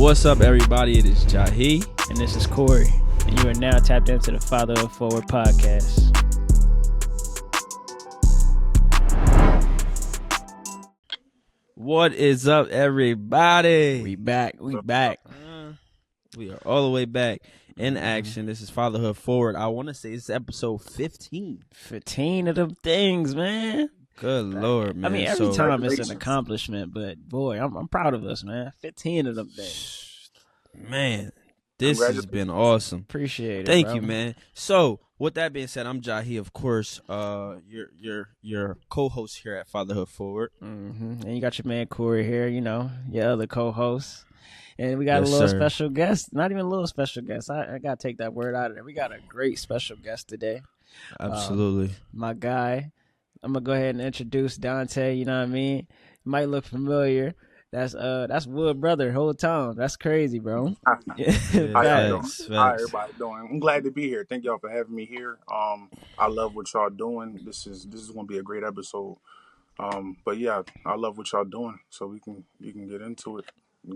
What's up, everybody? It is Jahi. And this is Corey. And you are now tapped into the Fatherhood Forward podcast. What is up, everybody? We back. We are all the way back in action. This is Fatherhood Forward. I want to say it's episode 15. 15 of them things, man. Good Lord, man. I mean, every time it's an accomplishment, but boy, I'm proud of us, man. 15 of them things. Man, this has been awesome. Appreciate it. Thank bro. you, man. So, with that being said, I'm Jahi, of course. Your co-host here at Fatherhood Forward. Mm-hmm. And you got your man Corey here, you know, your other co-host. And we got Yes, a little sir. special guest. Not even a little special guest. I got to take that word out of there. We got a great special guest today. Absolutely. My guy. I'm going to go ahead and introduce Donte. You know what I mean? Might look familiar. That's Wood Brother, whole time. That's crazy, bro. How y'all Facts. doing? How everybody doing? I'm glad to be here. Thank y'all for having me here. I love what y'all doing. This is going to be a great episode. But yeah, I love what y'all doing. So we can get into it.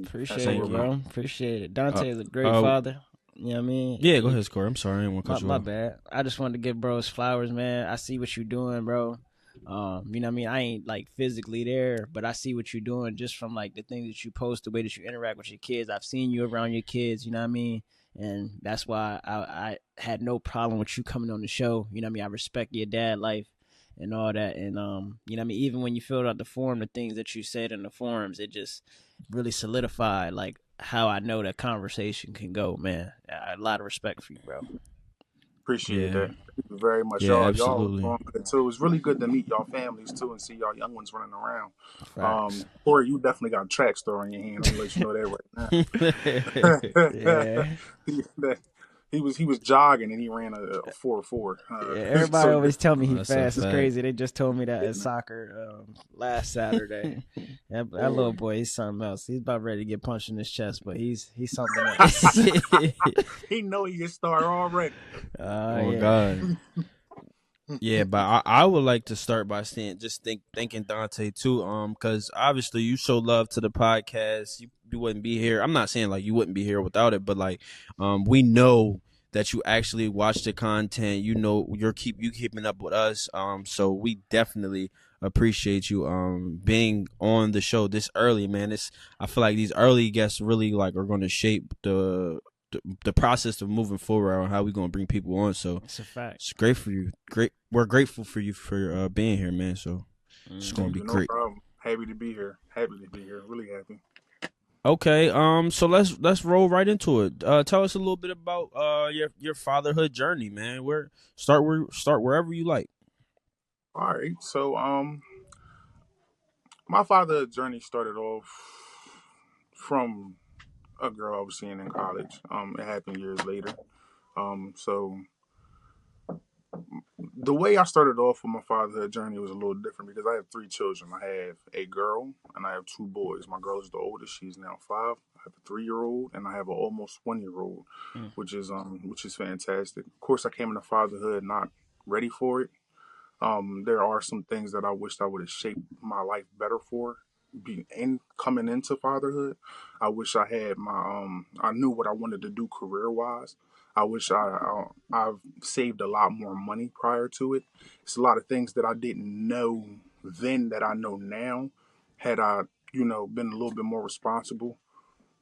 Appreciate it, bro. Appreciate it. Dante is a great father. You know what I mean? Yeah, go ahead, Corey. I'm sorry. I didn't want to cut you My off. bad. I just wanted to give bro his flowers, man. I see what you're doing, bro. You know what I mean? I ain't like physically there, but I see what you're doing just from like the things that you post, the way that you interact with your kids. I've seen you around your kids, you know what I mean? And that's why I had no problem with you coming on the show. You know what I mean? I respect your dad life and all that. And, you know what I mean? Even when you filled out the form, the things that you said in the forums, it just really solidified like how I know that conversation can go, man. A lot of respect for you, bro. Appreciate that. Thank you very much. Yeah, Y'all absolutely. doing good too. It was really good to meet y'all families too and see y'all young ones running around. Facts. Corey, you definitely got a track star in your hand. I'm gonna let you know that right now. Yeah. He was jogging and he ran a 4.4. Yeah, everybody always tell me he's That's a fast. It's fact. crazy. They just told me that at soccer last Saturday. that little boy, he's something else. He's about ready to get punched in his chest, but he's something else. He know he a star already. Oh yeah. God. Yeah, but I would like to start by thanking Dante too, because obviously you show love to the podcast. You wouldn't be here. I'm not saying like you wouldn't be here without it, but like we know that you actually watch the content. You know you keeping up with us. So we definitely appreciate you being on the show this early, man. I feel like these early guests really like are going to shape the process of moving forward on how we're going to bring people on. So It's a fact. it's great for you. We're grateful for you for being here, man. So it's going to be No great. problem. Happy to be here. Really happy. Okay. So let's roll right into it. Tell us a little bit about your fatherhood journey, man. Start wherever you like. All right. So my fatherhood journey started off from a girl I was seeing in college. It happened years later. So the way I started off with my fatherhood journey was a little different because I have 3 children. I have a girl and I have 2 boys. My girl is the oldest; she's now 5. I have a 3-year-old and I have an almost 1-year-old, which is fantastic. Of course, I came into fatherhood not ready for it. There are some things that I wished I would have shaped my life better for. Coming into fatherhood, I wish I had I knew what I wanted to do career wise. I wish I've saved a lot more money prior to it. It's a lot of things that I didn't know then that I know now. Had I, been a little bit more responsible,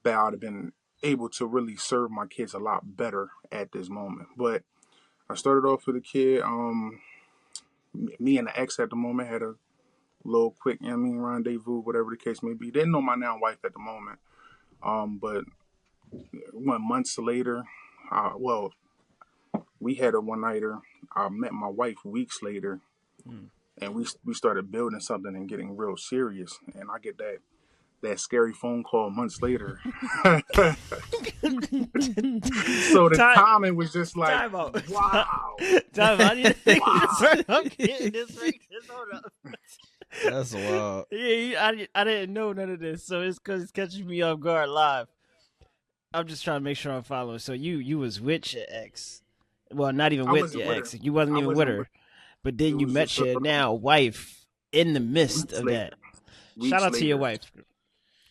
that I'd have been able to really serve my kids a lot better at this moment. But I started off with a kid. Me and the ex at the moment had a little quick, rendezvous, whatever the case may be. Didn't know my now wife at the moment. But 1 month later, we had a one-nighter. I met my wife weeks later, and we started building something and getting real serious. And I get that scary phone call months later. So the timing was just like, Time out. wow. Time out. I need to think Wow. this. I'm getting this right. Hold up. That's wild. Yeah, I didn't know none of this, so it's because it's catching me off guard live. I'm just trying to make sure I'm following. So you was with your ex, well, not even with your ex. You wasn't even with her, but then you met your now wife in the midst of that. Shout out to your wife.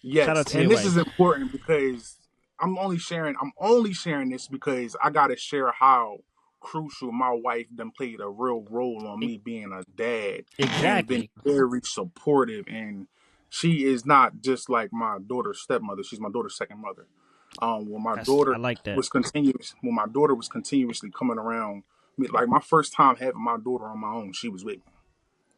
Yes, Shout out to and your this wife. is important because I'm only sharing this because I gotta share how crucial my wife done played a real role on me being a dad and been Exactly. very supportive. And she is not just like my daughter's stepmother; she's my daughter's second mother. When my I daughter like that. was continuously coming around me, like my first time having my daughter on my own, she was with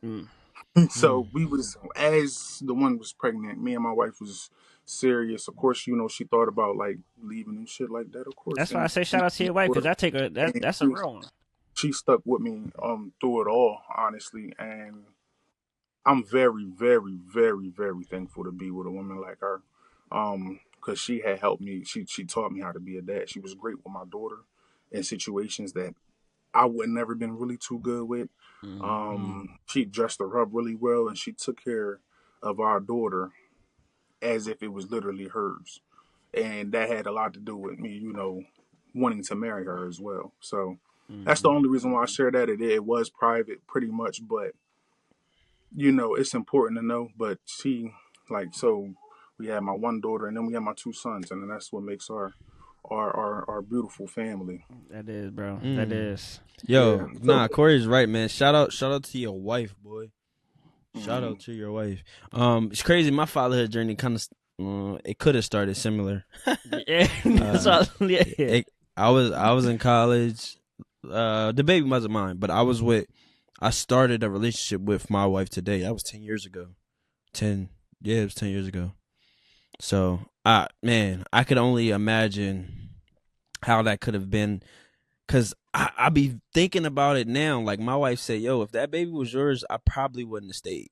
Mm. me. Mm. So we was, as the one was pregnant, me and my wife was serious. Of course, she thought about like leaving and shit like that. Of course, That's why I say shout out to your wife, because and that's a real one. she stuck with me through it all, honestly, and I'm very, very, very, very thankful to be with a woman like her. Because she had helped me. She taught me how to be a dad. She was great with my daughter in situations that I would never been really too good with. Mm. She dressed her up really well, and she took care of our daughter as if it was literally hers. And that had a lot to do with me, wanting to marry her as well. So that's the Mm-hmm. only reason why I share that. It was private, pretty much, but it's important to know. But so we had my one daughter, and then we have my two sons, and then that's what makes our beautiful family. That is, bro. That Mm. is. Yeah. Yo, So nah, Corey's right, man. Shout out to your wife, boy. Shout mm, out to your wife. It's crazy. My fatherhood journey kind of it could have started similar. Yeah. That's Uh, all, yeah. it, I was in college. The baby wasn't mine, but I started a relationship with my wife today. That was 10 years ago. 10, yeah, it was 10 years ago. So, I could only imagine how that could have been. Cause I be thinking about it now. Like my wife said, "Yo, if that baby was yours, I probably wouldn't have stayed."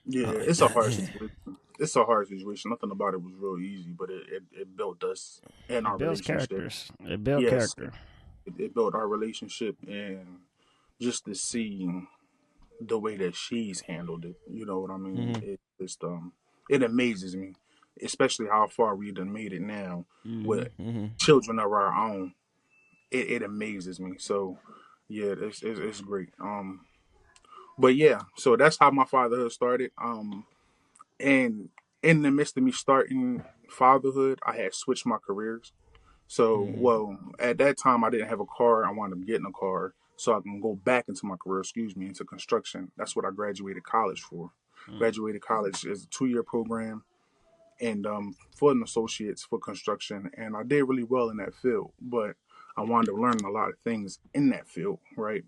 yeah, Uh, it's a hard situation. It's a hard situation. Nothing about it was real easy, but it built us and It our builds relationship. characters. It builds Yes, character. it built our relationship, and just to see the way that she's handled it, you know what I mean? mhm. It just it amazes me, especially how far we done made it now with Mm-hmm. Mhm. children of our own. It amazes me. So yeah, it's great. But yeah, so that's how my fatherhood started. And in the midst of me starting fatherhood, I had switched my careers. So, Mhm. well, at that time, I didn't have a car. I wound up getting a car so I can go back into my career, into construction. That's what I graduated college for. Mm. Graduated college is a 2-year program and for an associates for construction. And I did really well in that field, but I wound up learning a lot of things in that field, right?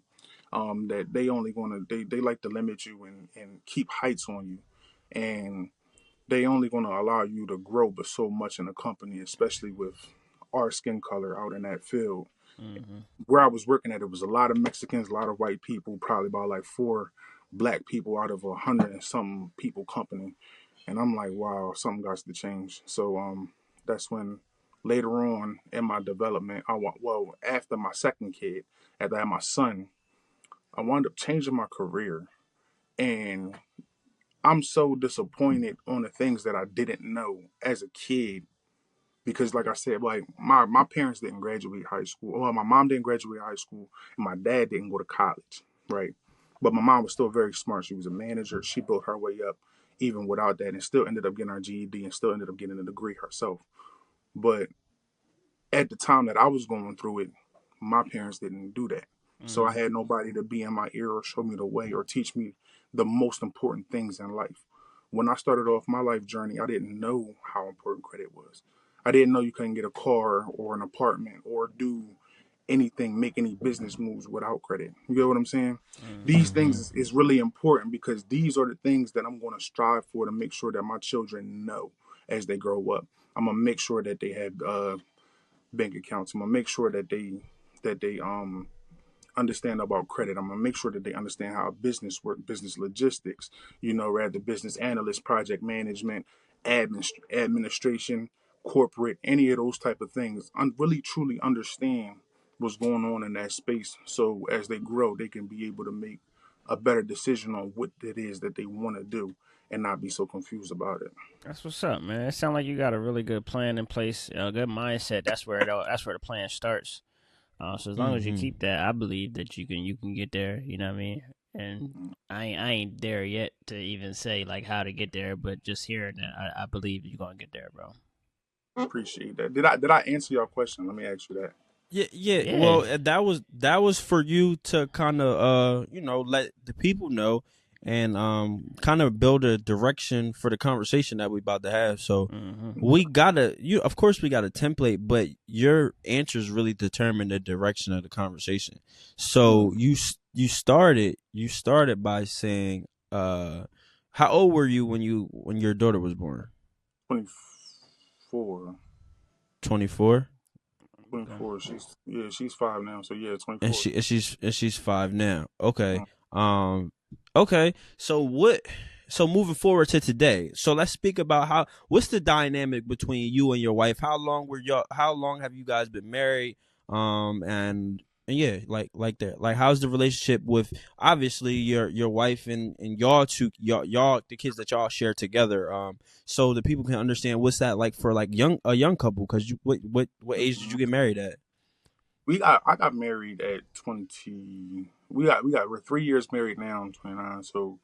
That they like to limit you and keep heights on you. And they only going to allow you to grow but so much in a company, especially with our skin color out in that field. Mm-hmm. Where I was working at, it was a lot of Mexicans, a lot of white people, probably about like 4 black people out of 100 and something people company. And I'm like, wow, something got to change. So that's when later on in my development, after my second kid, after I had my son, I wound up changing my career. And I'm so disappointed on the things that I didn't know as a kid because, like I said, like my parents didn't graduate high school. Well, my mom didn't graduate high school, and my dad didn't go to college, right? But my mom was still very smart. She was a manager. She built her way up even without that, and still ended up getting her GED and still ended up getting a degree herself. But at the time that I was going through it, my parents didn't do that. So I Mm-hmm. had nobody to be in my ear or show me the way or teach me the most important things in life. When I started off my life journey, I didn't know how important credit was. I didn't know you couldn't get a car or an apartment or do anything, make any business moves without credit. You get what I'm saying? These things Mhm. is really important because these are the things that I'm going to strive for to make sure that my children know as they grow up. I'm gonna make sure that they have bank accounts. I'm gonna make sure that they understand about credit. I'm gonna make sure that they understand how business work, business logistics. Rather business analyst, project management, administration, corporate, any of those type of things. Really truly understand what's going on in that space. So as they grow, they can be able to make a better decision on what it is that they want to do and not be so confused about it. That's what's up, man. It sounds like you got a really good plan in place, a good mindset. That's where the plan starts. So as long as you Mhm. keep that, I believe that you can get there. You know what I mean? And I ain't there yet to even say like how to get there, but just hearing that, I believe you're gonna get there, bro. Appreciate that. Did I answer your question? Let me ask you that. Yeah, yeah. Yeah. Well, that was for you to kind of let the people know and kind of build a direction for the conversation that we about to have. So Mm-hmm. we gotta of course we got a template, but your answers really determine the direction of the conversation. So Mm, you started by saying how old were you when your daughter was born? 24. 24. Okay. 24. She's 5 now. So yeah, and 24. she's 5 now. Okay. Mm. Um okay. So moving forward to today. So let's speak about what's the dynamic between you and your wife? How long have you guys been married? And yeah, like that. Like how's the relationship with obviously your wife and y'all two y'all the kids that y'all share together. So the people can understand what's that like for like a young couple, cuz you what age did you get married at? I got married at 20. We're 3 years married now. I'm 29. So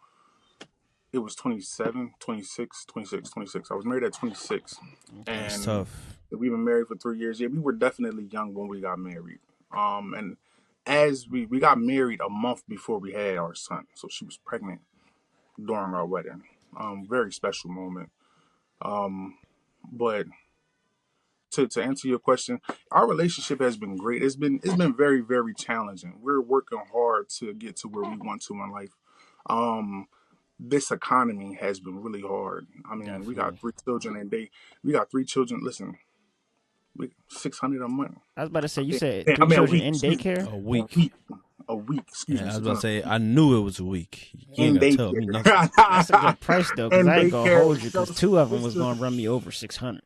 it was 27, 26, 26, 26. I was married at 26, Okay. That's and tough. we've been married for 3 years. Yeah, we were definitely young when we got married. And as we got married a month before we had our son, so she was pregnant during our wedding. Very special moment. Um, but to answer your question, our relationship has been great. It's been very very challenging. We're working hard to get to where we want to in life. Um, this economy has been really hard. I mean, we got Definitely. 3 children, and we got 3 children. Listen, we 600 a month. I was about to say, you said I three mean, a children week. in Excuse me, daycare. A a week. week, a week. Excuse Yeah, me, I was six about to hundred say I knew it was a week. You ain't in gotta tell me nothing. That's a daycare. good price though, because In I ain't gonna daycare. hold you, So because two of them it's was just gonna run me over 600.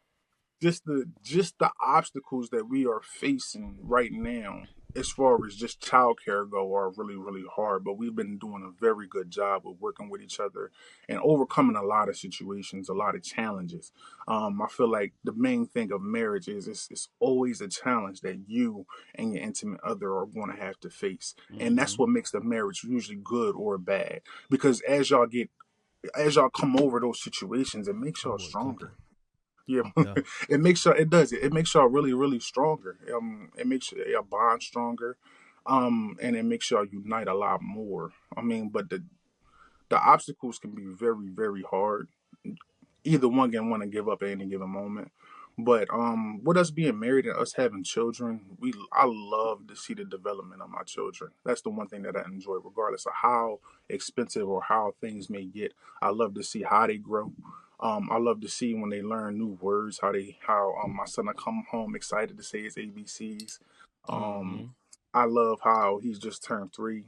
just the obstacles that we are facing right now as far as just childcare go are really really hard, but we've been doing a very good job of working with each other and overcoming a lot of situations, a lot of challenges. I feel like the main thing of marriage is it's always a challenge that you and your intimate other are going to have to face, and Mm-hmm. that's what makes the marriage usually good or bad, because as y'all come over those situations, it makes My y'all boy stronger. cooking. Yeah, Yeah. it makes y'all really really stronger. It makes your bond stronger, and it makes y'all unite a lot more. I mean, but the obstacles can be very very hard. Either one can want to give up at any given moment. But with us being married and us having children, I love to see the development of my children. That's the one thing that I enjoy, regardless of how expensive or how things may get. I love to see how they grow. I love to see when they learn new words, how my son will come home excited to say his ABCs. Um, Mm-hmm. I love how he's just turned 3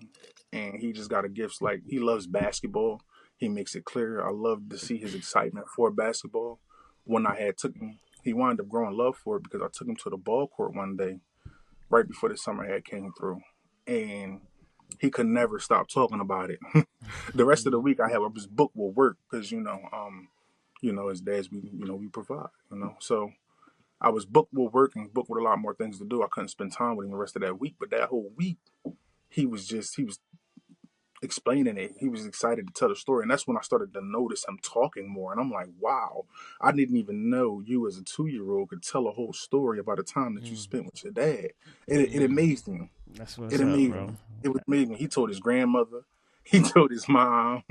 and he just got a gift. Like, he loves basketball. He makes it clear. I love to see his excitement for basketball. When I had took him, he wound up growing love for it because I took him to the ball court one day right before the summer had came through, and he could never stop talking about it. The rest of the week I had was booked with work because as dads we provide. So I was booked with work and booked with a lot more things to do. I couldn't spend time with him the rest of that week, but that whole week he was explaining it. He was excited to tell the story, and that's when I started to notice him talking more. And I'm like, wow, I didn't even know you as a 2-year-old could tell a whole story about a time that you spent with your dad. It Mm-hmm. amazed me. That's what's It up, amazed bro. me. It was amazing. He told his grandmother. He told his mom.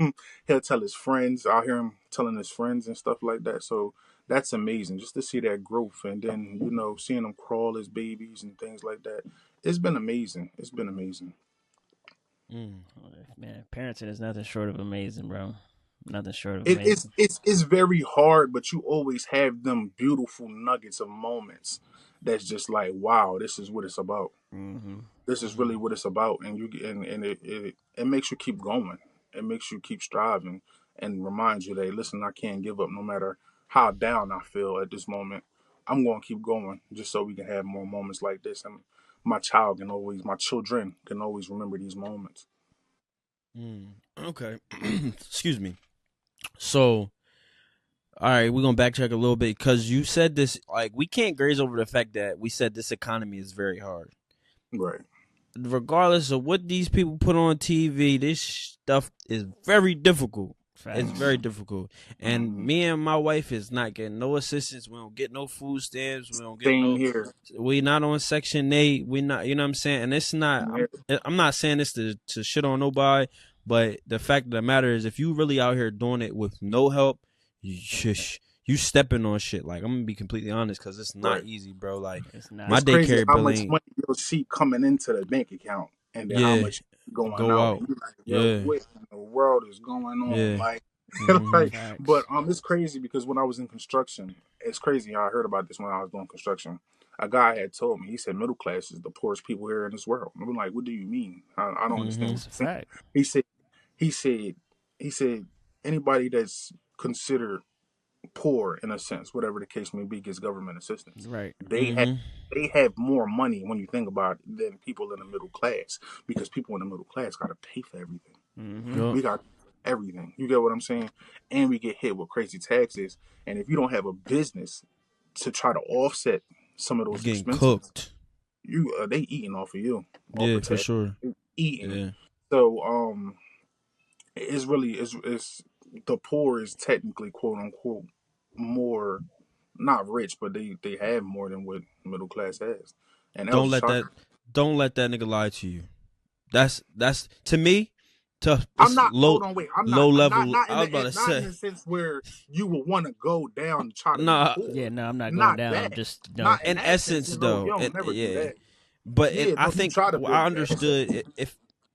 He'll tell his friends. I hear him telling his friends and stuff like that. So that's amazing, just to see that growth, and then seeing them crawl as babies and things like that. It's been amazing. It's been amazing. Mm. Man, parenting is nothing short of amazing, bro. Nothing short of It, it's amazing. it's it's very hard, but you always have them beautiful nuggets of moments that's just like, wow, this is what it's about. Mm-hmm. This is really Mm. what it's about, and it makes you keep going. It makes you keep striving, and reminds you that, listen, I can't give up no matter how down I feel at this moment. I'm going to keep going just so we can have more moments like this, and my children can always remember these moments. Mm. Okay. Excuse me. So, all right, we're gonna backtrack a little bit because you said this. Like, we can't graze over the fact that we said this economy is very hard. Right. Regardless of what these people put on TV, this stuff is very difficult. It's very difficult. And Mm-hmm. me and my wife is not getting no assistance. We don't get no food stamps. We don't get Same no. here. We not on Section 8. We not. You know what I'm saying? And it's not. Same here. I'm not saying this to shit on nobody, but the fact of the matter is, if you really out here doing it with no help, you stepping on shit. Like, I'm gonna be completely honest, because it's not Right. easy, bro. Like, It's not. my It's crazy daycare how bill much ain't. money you'll see coming into the bank account, and then how Yeah, much going go out, out. and you're like, yo, Yeah, what in the world is going on? yeah. Like, Hmm. like, but Facts. it's crazy because when I was in construction, it's crazy. I heard about this when I was doing construction. A guy had told me, he said, middle class is the poorest people here in this world. And I'm like, what do you mean? I don't understand Hmm. what It's a you're saying. fact. He said, he said, he said, anybody that's considered poor in a sense, whatever the case may be, gets government assistance. Right. They have Hmm. they have more money when you think about it than people in the middle class because people in the middle class got to pay for everything. Mm-hmm. Yup. We got everything. You get what I'm saying? And we get hit with crazy taxes. And if you don't have a business to try to offset some of You those getting expenses, cooked. you they eating off of you, off Yeah, of for tax, sure. eating. Yeah. So it's really it's the poor is technically quote unquote more not rich, but they have more than what middle class has, and that was Don't a let that shocker. don't let that nigga lie to you. That's to me, I'm it's not. Hold on, wait. I'm low level. not in I was about the to not in say, the sense where you would want to go down to try to be nah. Yeah, poor. no, I'm not going Not down. that. Just no. Not in In that sense. essence, You though, don't and never do yeah, that. but Yeah, I but you think try to I build that. understood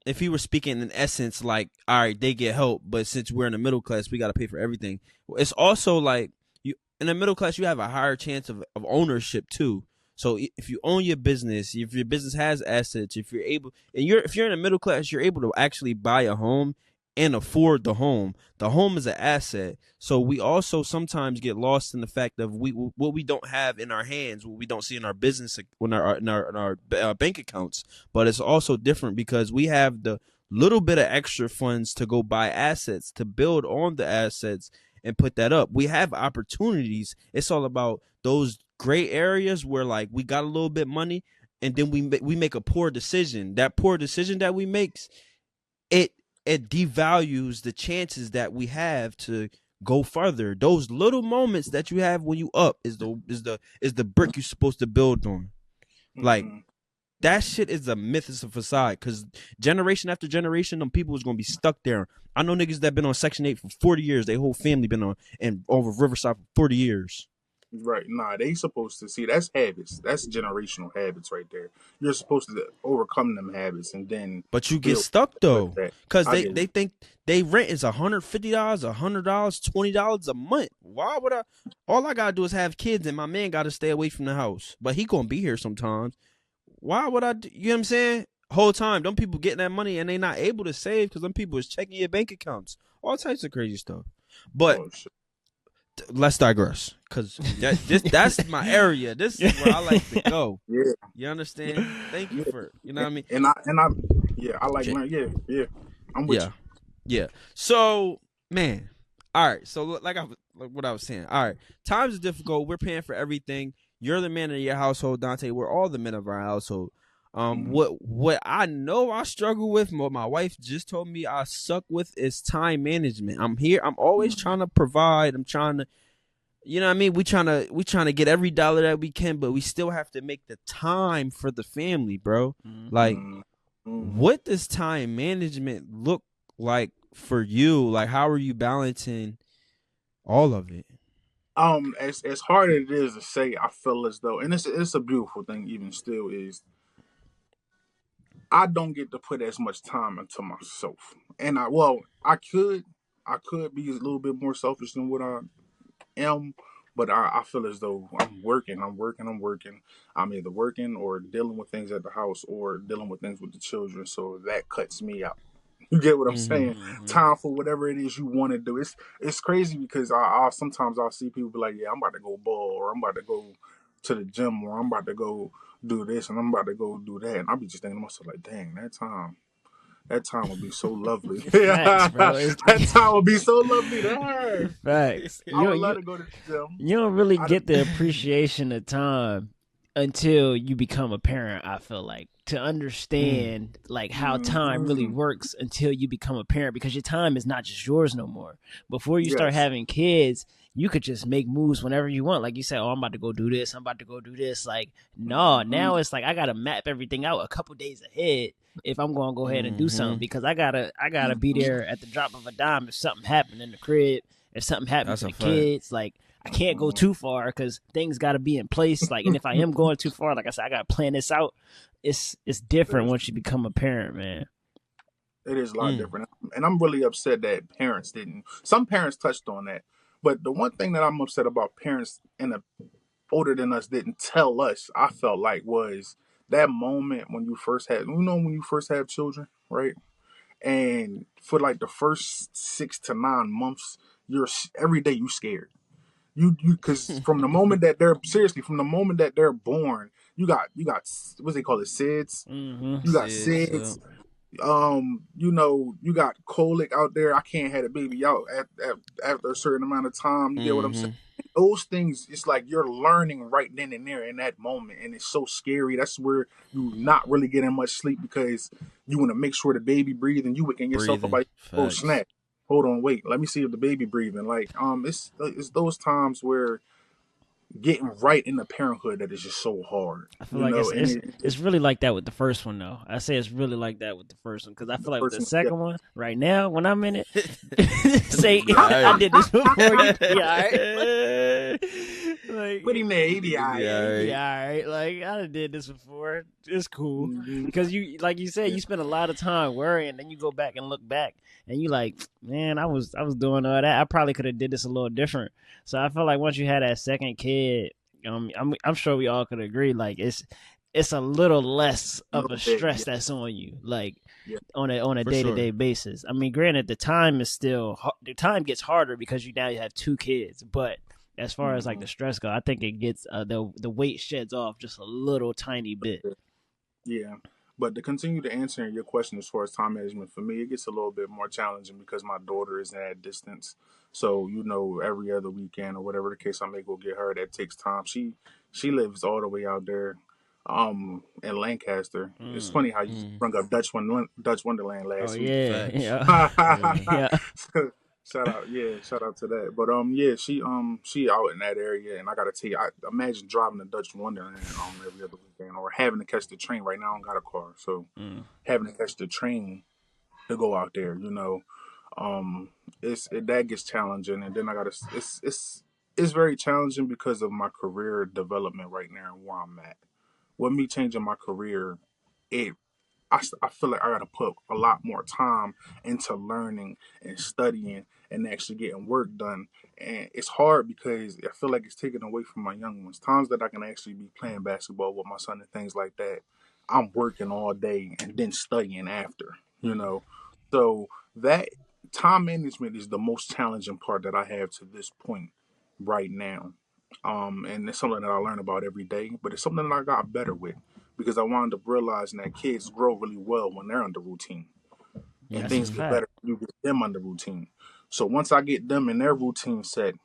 if he was speaking in essence, like, all right, they get help, but since we're in the middle class, we got to pay for everything. It's also like, you in the middle class, you have a higher chance of ownership too. So if you own your business, if your business has assets, if you're able, and if you're in the middle class, you're able to actually buy a home and afford the home. The home is an asset. So we also sometimes get lost in the fact of what we don't have in our hands, what we don't see in our business, in our bank accounts. But it's also different because we have the little bit of extra funds to go buy assets, to build on the assets and put that up. We have opportunities. It's all about those gray areas where, like, we got a little bit money and then we make a poor decision. That poor decision that we make, it it devalues the chances that we have to go further. Those little moments that you have when you up is the brick you're supposed to build on. Like, Hmm. that shit is a myth, it's a facade, because generation after generation, them people is gonna be stuck there. I know niggas that been on Section 8 for 40 years. Their whole family been on and over Riverside for 40 years. Right. Nah, they supposed to see that's habits. That's generational habits right there. You're supposed to overcome them habits and then But you get build stuck with though, that. because I they, get they think they rent is $150, $100, $20 a month. Why would I? All I gotta do is have kids, and my man gotta stay away from the house. But he gonna be here sometimes. Why would I? You know what I'm saying? Whole time, them people getting that money and they not able to save because them people is checking your bank accounts. All types of crazy stuff. But oh shit. let's digress, because that's my area. This is where I like to go. Yeah. You understand? Thank you Yeah. for, you know what I mean. And I yeah, I like J- learn. Yeah, yeah. I'm with Yeah. you. Yeah. So, man, all right. So, like what I was saying. All right. Times are difficult. We're paying for everything. You're the man of your household, Donte. We're all the men of our household. Mm-hmm. What I know I struggle with, what my wife just told me I suck with, is time management. I'm here. I'm always trying to provide. I'm trying to, you know what I mean? We trying to get every dollar that we can, but we still have to make the time for the family, bro. Mm-hmm. Like, Mm-hmm. what does time management look like for you? Like, how are you balancing all of it? As hard as it is to say, I feel as though, and it's a beautiful thing. Even still, is I don't get to put as much time into myself, and I could be a little bit more selfish than what I am, but I feel as though I'm working, I'm working, I'm working. I'm either working or dealing with things at the house or dealing with things with the children, so that cuts me out. You get what I'm Mm-hmm. saying? Time for whatever it is you want to do. It's crazy because I sometimes I'll see people be like, yeah, I'm about to go ball, or I'm about to go to the gym, or I'm about to go do this, and I'm about to go do that, and I'll be just thinking to myself like, dang, that time would be so lovely. Facts, bro. That time would be so lovely to have. Facts. I You would you love to go to the gym. you don't really I get the appreciation of time until you become a parent. I feel like to understand like how time really works until you become a parent, because your time is not just yours no more. Before you start Yes. having kids, you could just make moves whenever you want. Like you said, oh, I'm about to go do this. I'm about to go do this. Like, no, now it's like I gotta map everything out a couple days ahead if I'm gonna go ahead and do something, because I gotta be there at the drop of a dime if something happened in the crib, if something happened That's to a the fact. kids. Like, I can't go too far because things got to be in place. Like, and if I am going too far, like I said, I got to plan this out. It's different once you become a parent, man. It is a lot different. And I'm really upset that parents didn't. Some parents touched on that. But the one thing that I'm upset about parents in a older than us didn't tell us, I felt like, was that moment when you first had, when you first have children, right? And for like the first 6 to 9 months, you're every day you scared. Because from the moment that they're seriously, from the moment that they're born, you got what's they call it, SIDS. You got Sis, SIDS. You got colic out there. I can't have a baby out after a certain amount of time. You get what I'm saying? Those things, it's like you're learning right then and there in that moment, and it's so scary. That's where you're not really getting much sleep because you want to make sure the baby breathing. You waking yourself up breathing like, oh facts. snap, hold on, wait, let me see if the baby breathing. Like, it's those times where getting right into parenthood that is just so hard, I feel like and it's really like that with the first one though. I say it's really like that with the first one because I the feel like with the person, yeah. second one right now when I'm in it, say Be I alright. did this before you. Yeah, all right. Like Put him there, he be He be alright. he be alright. all right. Like I done did this before. It's cool Mm-hmm. because you, like you said, Yeah. you spend a lot of time worrying, then you go back and look back, and you like, man, I was doing all that. I probably could have did this a little different. So I feel like once you had that second kid, I'm sure we all could agree. Like it's a little less A of a little bit, stress yeah, that's on you. Like yeah. on a For day to sure. day basis. I mean, granted, the time gets harder because you have two kids, but as far as like Mm-hmm. the stress go, I think it gets the weight sheds off just a little tiny bit. Yeah. But to continue to answer your question as far as time management, for me, it gets a little bit more challenging because my daughter is at distance. So, every other weekend or whatever the case I may go get her, that takes time. She lives all the way out there in Lancaster. It's Mm. funny how you bring up Dutch Wonderland Oh last week. yeah, Facts. yeah, Yeah. yeah. Shout out to that. But yeah, she out in that area, and I gotta tell you, I imagine driving to Dutch Wonderland every other weekend, or having to catch the train. Right now, I don't got a car, so Mm. having to catch the train to go out there, that gets challenging, and then I gotta it's very challenging because of my career development right now and where I'm at. With me changing my career, it I feel like I got to put a lot more time into learning and studying and actually getting work done. And it's hard because I feel like it's taken away from my young ones. Times that I can actually be playing basketball with my son and things like that, I'm working all day and then studying after. So that time management is the most challenging part that I have to this point right now. And it's something that I learn about every day, but it's something that I got better with because I wound up realizing that kids grow really well when they're under routine, Yeah, and that's a things get fact. better when you get them under routine. So once I get them in their routine set,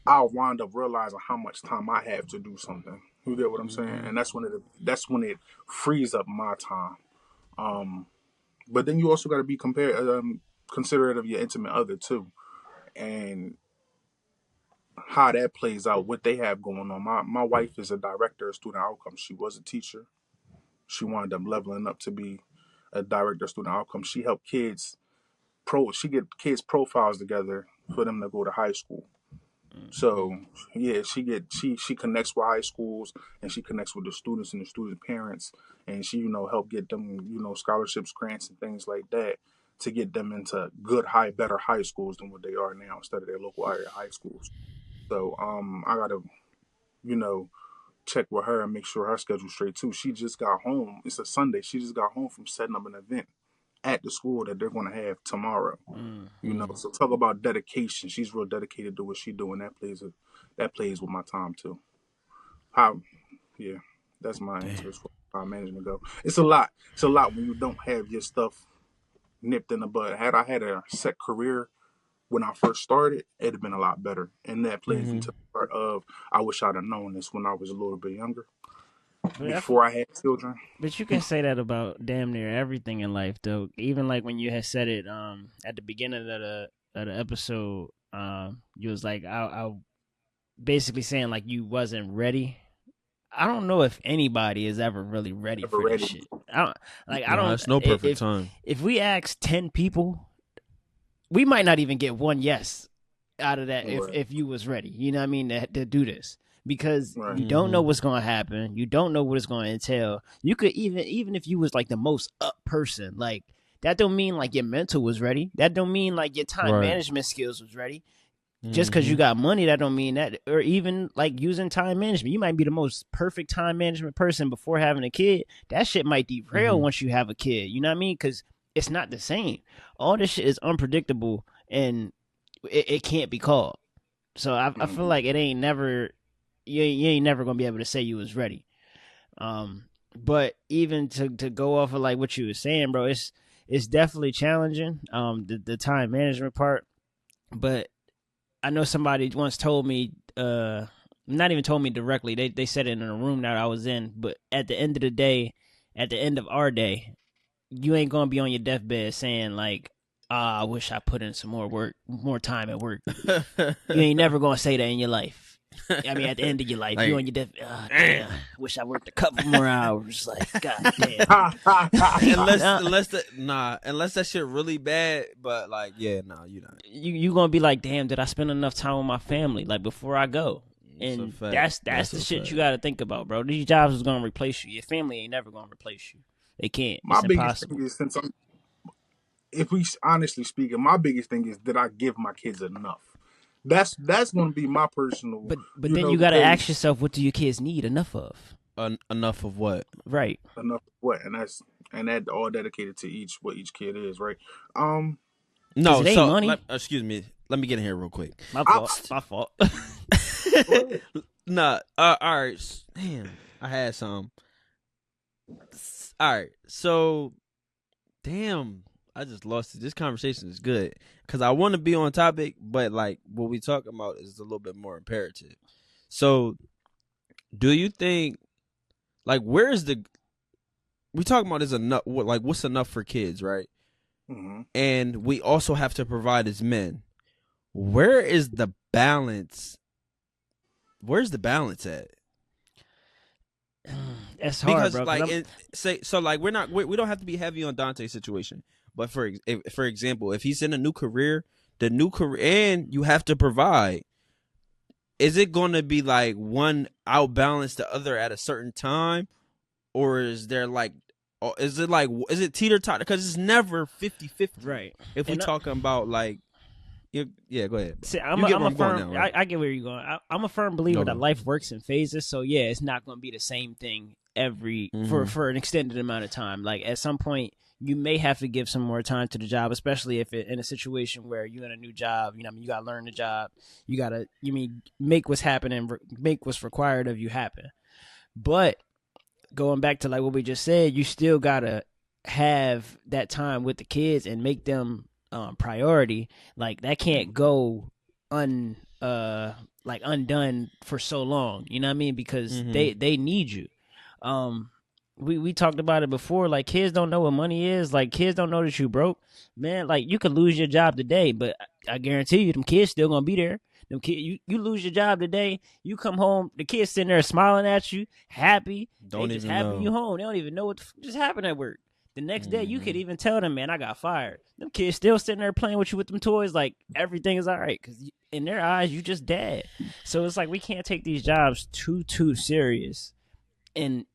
I'll wind up realizing how much time I have to do something. You get what I'm saying? And that's when it frees up my time. Um, but then you also got to be considerate of your intimate other too, and how that plays out, what they have going on. My wife is a director of student outcomes. She was a teacher. She wound up leveling up to be a director of student outcomes. She get kids profiles together for them to go to high school. So yeah, she connects with high schools, and she connects with the students and the student parents, and she help get them scholarships, grants, and things like that to get them into better high schools than what they are now instead of their local area high schools. So I gotta you know check with her and make sure her schedule's straight too. She just got home. It's a Sunday. She just got home from setting up an event at the school that they're going to have tomorrow. Mm. So talk about dedication. She's real dedicated to what she doing. That plays with my time too. How? Yeah, that's my Damn. answer as far as time management go. It's a lot. It's a lot when you don't have your stuff nipped in the bud. Had I had a set career when I first started, it'd have been a lot better. And that plays into the part of I wish I'd have known this when I was a little bit younger. before I had children. But you can say that about damn near everything in life, though. Even like when you had said it at the beginning of the episode, you was like, I basically saying like you wasn't ready. I don't know if anybody is ever really ready Never for this ready. shit. I No, don't. it's no perfect time. If we ask 10 people, we might not even get one yes out of that. Right. If you was ready, you know what I mean, to do this. Because Right. you don't know what's going to happen. You don't know what it's going to entail. You could even if you was like the most up person, like that don't mean like your mental was ready. That don't mean like your time management skills was ready. Just because you got money, that don't mean that. Or even like using time management, you might be the most perfect time management person before having a kid. That shit might derail once you have a kid. You know what I mean? Because it's not the same. All this shit is unpredictable and it can't be called. So I feel like it ain't never. You ain't never gonna be able to say you was ready. But even to go off of like what you were saying, bro, it's definitely challenging. The time management part. But I know somebody once told me, not even told me directly. They said it in a room that I was in. But at the end of the day, at the end of our day, you ain't gonna be on your deathbed saying like, I wish I put in some more time at work. You ain't never gonna say that in your life. I mean, at the end of your life, like, you on your death. Damn, wish I worked a couple more hours. Like, god damn. unless that shit really bad. But like, yeah, no, you not. You gonna be like, damn, did I spend enough time with my family like before I go? And that's the shit you got to think about, bro. These jobs is gonna replace you. Your family ain't never gonna replace you. They can't. My it's biggest impossible. thing is, if we honestly speaking, my biggest thing is, did I give my kids enough? That's going to be my personal. But then you got to ask yourself, what do your kids need enough of? Enough of what? Right. Enough of what? And that all dedicated to what each kid is, right? No, it ain't money. Excuse me. Let me get in here real quick. My fault. Nah. All right. Damn. I had some. All right. So, damn. I just lost it. This conversation is good because I want to be on topic, but like what we talking about is a little bit more imperative. So, do you think, like, where's we talking about is enough? Like, what's enough for kids, right? Mm-hmm. And we also have to provide as men. Where is the balance? Where's the balance at? That's hard, because bro. Like, we don't have to be heavy on Donte's situation. But for example, if he's in a new career, and you have to provide, is it going to be like one outbalance the other at a certain time, or is there like, is it teeter-totter? Because it's never 50-50. Right. If we're talking about like, yeah, go ahead. See, I get where you're going. I'm a firm believer that life works in phases. So yeah, it's not going to be the same thing for an extended amount of time. Like at some point, you may have to give some more time to the job, especially if in a situation where you're in a new job. You know, you got to learn the job. You got to, make what's happening, make what's required of you happen. But going back to like what we just said, you still got to have that time with the kids and make them priority. Like that can't go undone for so long. You know what I mean? Because they need you. We talked about it before. Like kids don't know what money is. Like kids don't know that you broke, man. Like you could lose your job today, but I guarantee you, them kids still gonna be there. Them kids, you lose your job today, you come home, the kids sitting there smiling at you, happy. They just happy you home. They don't even know what just happened at work. The next day, you could even tell them, man, I got fired. Them kids still sitting there playing with you with them toys, like everything is all right, because in their eyes, you just dead. So it's like we can't take these jobs too serious, and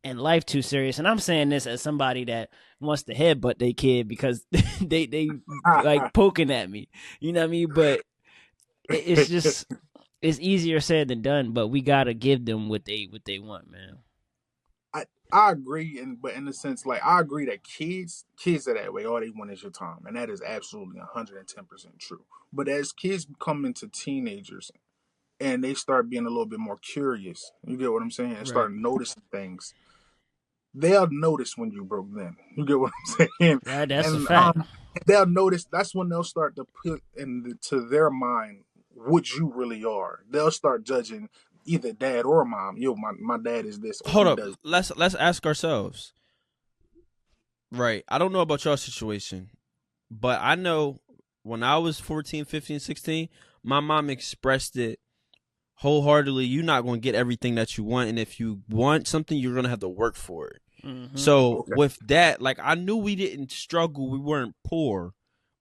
life too serious. And I'm saying this as somebody that wants to headbutt their kid because they like poking at me. You know what I mean? But it's just it's easier said than done. But we gotta give them what they want, man. I agree, but in the sense, like, I agree that kids are that way. All they want is your time, and that is absolutely 110% true. But as kids become into teenagers and they start being a little bit more curious, you get what I'm saying, and start noticing things, they'll notice when you broke them. You get what I'm saying? That's a fact. They'll notice. That's when they'll start to put into their mind what you really are. They'll start judging. either dad or mom. Yo, my dad is this or Hold he up. does. Let's ask ourselves. Right. I don't know about your situation, but I know when I was 14, 15, 16, my mom expressed it wholeheartedly. You're not going to get everything that you want, and if you want something, you're going to have to work for it. Mm-hmm. So Okay. with that, like, I knew we didn't struggle, we weren't poor,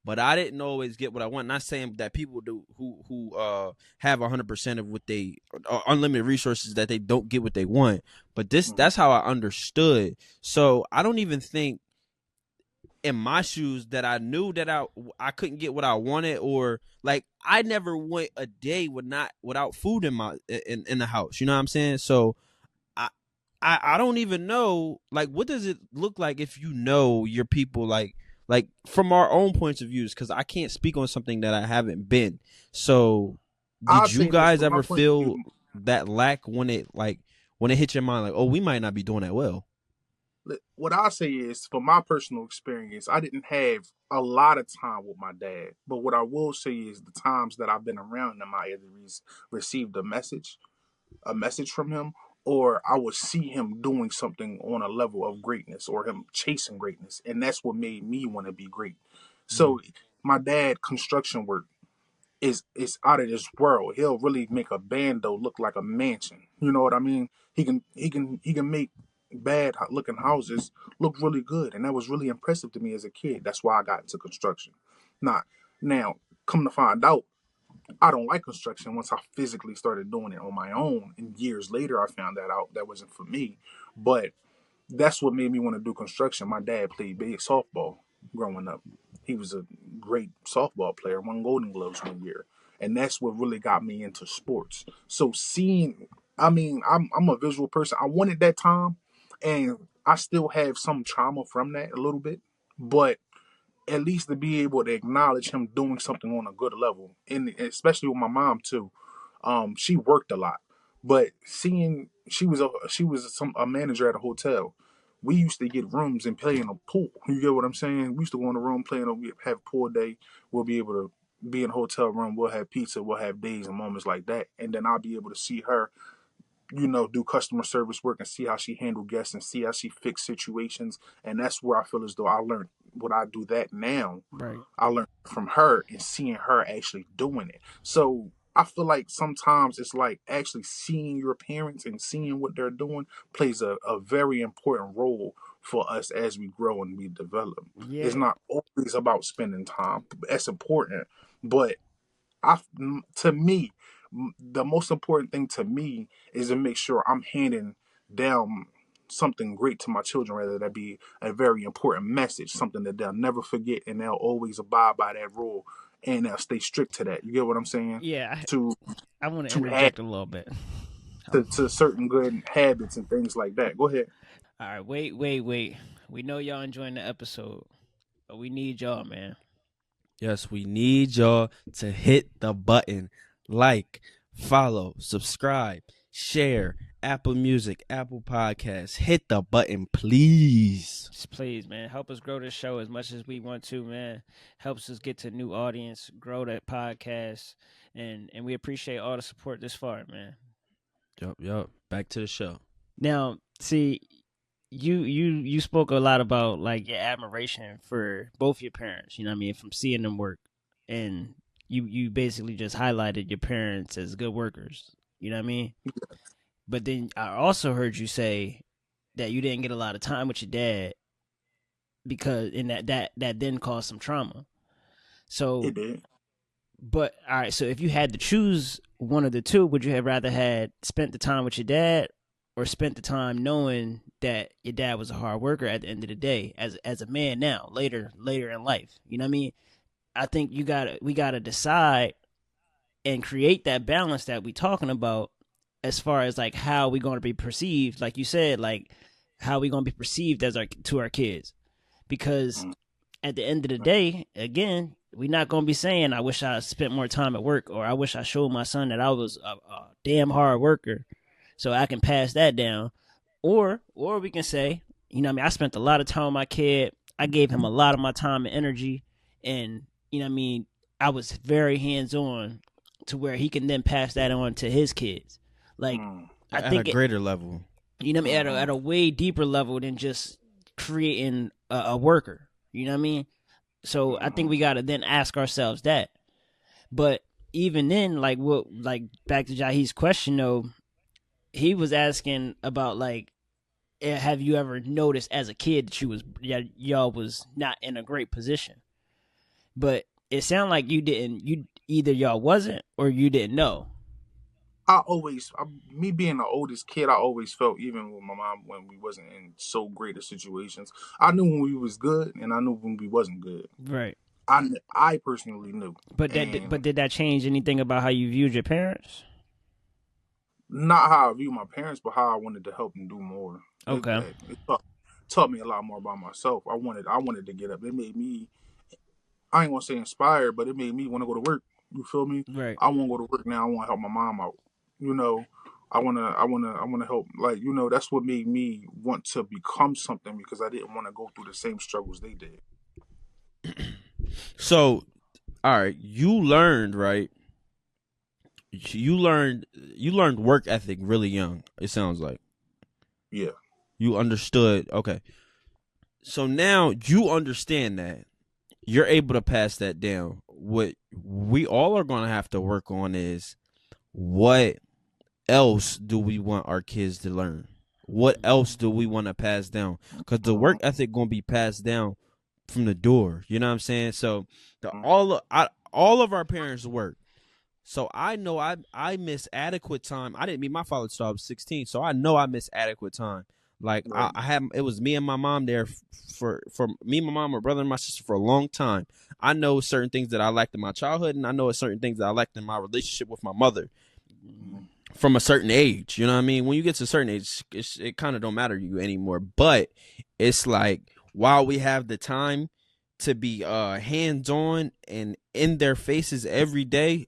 but I didn't always get what I want. Not saying that people do who have 100% of what they unlimited resources that they don't get what they want, but that's how I understood. So I don't even think in my shoes that I knew that I couldn't get what I wanted, or like I never went a day without food in the house. You know what I'm saying? So I I don't even know, like, what does it look like if you know your people, like from our own points of views, because I can't speak on something that I haven't been. So I'll did you say this guys from my ever point of feel view. that lack when it hit your mind, like, oh, we might not be doing that well? What I'll say is, from my personal experience, I didn't have a lot of time with my dad. But what I will say is, the times that I've been around him, I either received a message from him, or I would see him doing something on a level of greatness, or him chasing greatness, and that's what made me want to be great. Mm. So my dad, construction work is out of this world. He'll really make a bando look like a mansion. You know what I mean? He can make bad looking houses look really good, and that was really impressive to me as a kid. That's why I got into construction. Not now, come to find out, I don't like construction once I physically started doing it on my own. And years later, I found that out that wasn't for me. But that's what made me want to do construction. My dad played big softball growing up. He was a great softball player, won Golden Gloves one year. And that's what really got me into sports. So I mean, I'm a visual person. I wanted that time, and I still have some trauma from that a little bit. But at least to be able to acknowledge him doing something on a good level, and especially with my mom too. She worked a lot, but seeing a manager at a hotel. We used to get rooms and play in a pool. You get what I'm saying? We used to go in a room, we have a pool day. We'll be able to be in a hotel room. We'll have pizza. We'll have days and moments like that, and then I'll be able to see her, do customer service work and see how she handled guests and see how she fixed situations. And that's where I feel as though I learned what I do that now. Right. I learned from her and seeing her actually doing it. So I feel like sometimes it's like actually seeing your parents and seeing what they're doing plays a very important role for us as we grow and we develop. It's Yeah. not always about spending time. That's important, but I, to me, the most important thing to me is to make sure I'm handing down something great to my children, rather that be a very important message, something that they'll never forget, and they'll always abide by that rule, and they'll stay strict to that. You get what I'm saying? Yeah. To I want to to add interject a little bit. to certain good habits and things like that. Go ahead. All right. Wait. We know y'all enjoying the episode, but we need y'all, man. Yes, we need y'all to hit the button, like, follow, subscribe, share, Apple Music, Apple Podcasts. Hit the button, please. Just please, man, help us grow this show as much as we want to, man. Helps us get to new audience, grow that podcast, and we appreciate all the support this far, man. Yup. Back to the show. Now, see, you spoke a lot about like your admiration for both your parents. You know what I mean? From seeing them work, and you basically just highlighted your parents as good workers. You know what I mean? But then I also heard you say that you didn't get a lot of time with your dad because in that then caused some trauma. So, It did. but all right. So if you had to choose one of the two, would you have rather had spent the time with your dad, or spent the time knowing that your dad was a hard worker at the end of the day, as a man now, later in life? You know what I mean? I think we gotta decide and create that balance that we talking about, as far as like how we going to be perceived, like you said, like how we going to be perceived as our kids, because at the end of the day, again, we're not going to be saying, I wish I spent more time at work, or I wish I showed my son that I was a damn hard worker so I can pass that down. Or we can say, you know what I mean, I spent a lot of time with my kid. I gave him a lot of my time and energy, and you know what I mean, I was very hands-on to where he can then pass that on to his kids. Like I At a think greater level. you know what I mean, at a way deeper level than just creating a worker. You know what I mean? So I think we gotta then ask ourselves that. But even then, like back to Jahi's question though, he was asking about like, have you ever noticed as a kid that y'all was not in a great position? But it sounded like you didn't. You either y'all wasn't or you didn't know. Me being the oldest kid, I always felt, even with my mom, when we wasn't in so great of situations, I knew when we was good and I knew when we wasn't good. Right. I personally knew. But did that change anything about how you viewed your parents? Not how I view my parents, but how I wanted to help them do more. Okay. It taught me a lot more about myself. I wanted to get up. It made me, I ain't gonna say inspired, but it made me want to go to work. You feel me? Right. I want to go to work now. I want to help my mom out. You know, I wanna help. Like, that's what made me want to become something, because I didn't want to go through the same struggles they did. So, all right, you learned, right? You learned work ethic really young. It sounds like. Yeah. You understood. Okay. So now you understand that. You're able to pass that down. What we all are going to have to work on is, what else do we want our kids to learn? What else do we want to pass down? Because the work ethic going to be passed down from the door. You know what I'm saying? So all of our parents work. So I know I miss adequate time. I didn't meet my father until I was 16, so I know I miss adequate time. Like Right. I had, it was me and my mom there for me, my mom, my brother, and my sister for a long time. I know certain things that I liked in my childhood, and I know certain things that I liked in my relationship with my mother from a certain age. You know what I mean? When you get to a certain age, it kind of don't matter to you anymore. But it's like, while we have the time to be hands on and in their faces every day,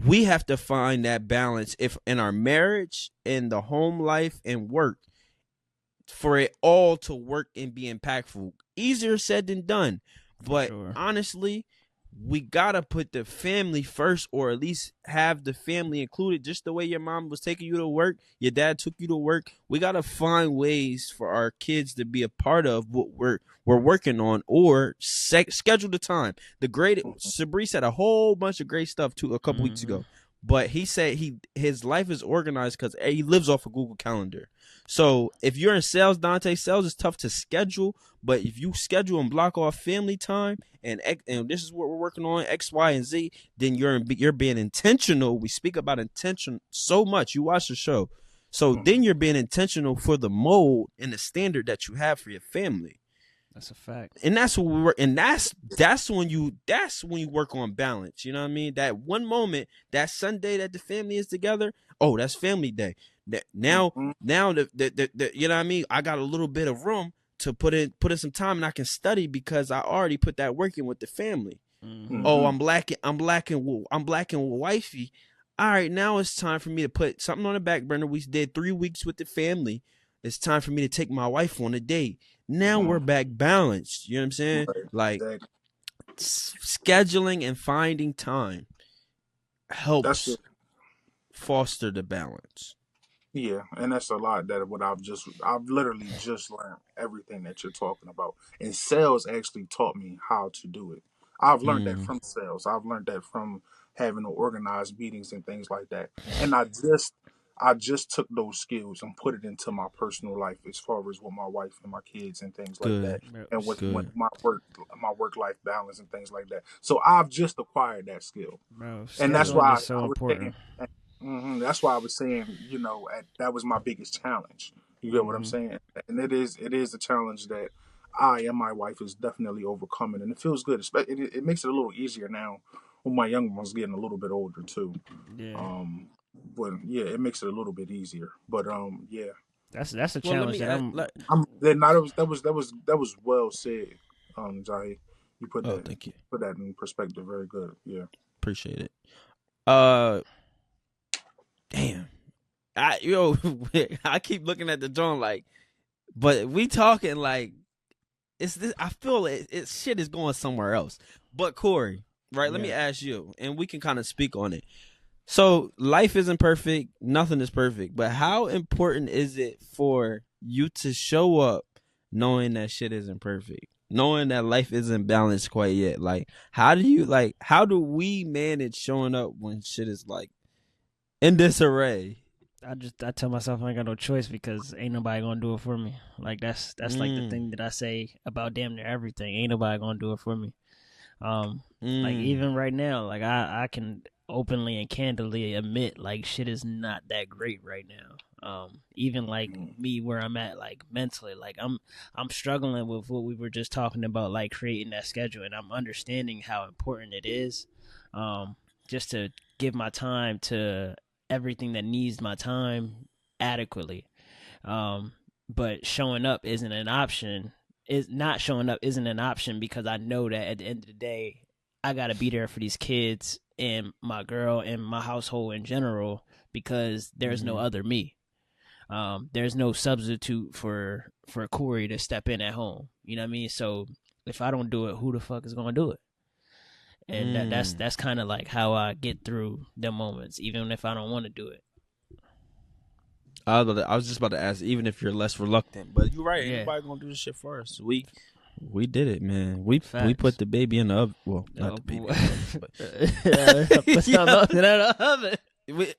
we have to find that balance, if in our marriage, in the home life, and work, for it all to work and be impactful. Easier said than done. But honestly, we gotta put the family first, or at least have the family included. Just the way your mom was taking you to work, your dad took you to work. We gotta find ways for our kids to be a part of what we're working on, or schedule the time. The great Sabri said a whole bunch of great stuff a couple weeks ago, but he said his life is organized because he lives off a Google Calendar. So if you're in sales, Donte, sales is tough to schedule, but if you schedule and block off family time, and this is what we're working on, X, Y, and Z, then you're being intentional. We speak about intention so much. You watch the show. So then you're being intentional for the mold and the standard that you have for your family. That's a fact. And that's what we work, and that's when you work on balance. You know what I mean? That one moment, that Sunday that the family is together, oh, that's family day. Now the you know what I mean? I got a little bit of room to put in some time, and I can study because I already put that work in with the family. Oh, I'm blacking with wifey. All right, now it's time for me to put something on the back burner. We did 3 weeks with the family. It's time for me to take my wife on a date. Now we're back balanced. You know what I'm saying? Right. Like, Exactly. scheduling and finding time helps foster the balance. Yeah, and that's a lot that I've literally just learned everything that you're talking about. And sales actually taught me how to do it. I've learned that from sales. I've learned that from having to organize meetings and things like that. And I just took those skills and put it into my personal life, as far as with my wife and my kids and things like that. And with my work life balance and things like that. So I've just acquired that skill. Bro, And that's why is so important. That's why I was saying, that was my biggest challenge. You get what I'm saying? And it is a challenge that I and my wife is definitely overcoming, and it feels good. It makes it a little easier now when my young one's getting a little bit older too. Yeah. But yeah, it makes it a little bit easier. But yeah, that's a challenge that that was well said, Jahi. You put that thank you. Put that in perspective very good. Yeah, appreciate it. Damn. I keep looking at the joint like, but we talking like, it's this. I feel it shit is going somewhere else. But Corey, right? Let me ask you, and we can kind of speak on it. So life isn't perfect. Nothing is perfect. But how important is it for you to show up knowing that shit isn't perfect? Knowing that life isn't balanced quite yet. Like, how do we manage showing up when shit is like in disarray? I tell myself I ain't got no choice because ain't nobody gonna do it for me. Like that's like the Mm, thing that I say about damn near everything. Ain't nobody gonna do it for me. Um, like mm, even right now, like I can openly and candidly admit like shit is not that great right now. Even like me where I'm at like mentally, like I'm struggling with what we were just talking about, like creating that schedule, and I'm understanding how important it is, just to give my time to everything that needs my time adequately. Um, but showing up isn't an option. Is not showing up isn't an option because I know that at the end of the day, I gotta be there for these kids and my girl and my household in general because there's no mm-hmm. other me. There's no substitute for Corey to step in at home. You know what I mean? So if I don't do it, who the fuck is gonna do it? And that's kind of like how I get through the moments, even if I don't want to do it. I was just about to ask, even if you're less reluctant, but you're right. Ain't Yeah, nobody gonna do this shit for us. We did it, man. We facts. put the baby in the oven. Well, not Oh, the baby boy. in the oven, but Put something in the oven. we,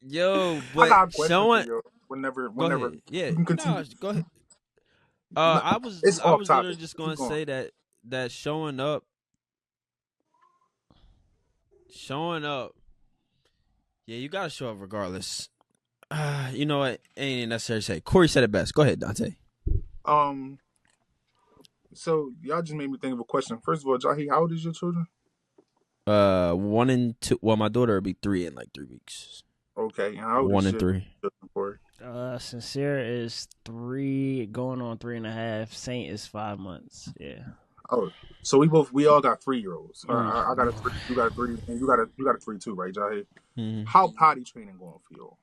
yo, I but got a question for showing. you. Go Whenever ahead. Yeah, you can no, continue. go ahead. No, it's I off was literally topic. just Keep gonna going. say that showing up. Yeah, you gotta show up regardless. You know what? Ain't even necessary to say. Corey said it best. Go ahead, Dante. Um, so y'all just made me think of a question. First of all, Jahi, how old is your children? 1 and 2. Well, my daughter will be 3 in like 3 weeks. Okay, and how old One is and your three. children, Corey? Sincere is 3, going on 3.5. Saint is 5 months. Yeah. Oh, so we all got 3-year-olds. Mm. I got a 3, you got a 3, and you got a 3 too, right, Jahi? Mm-hmm. How potty training going for you?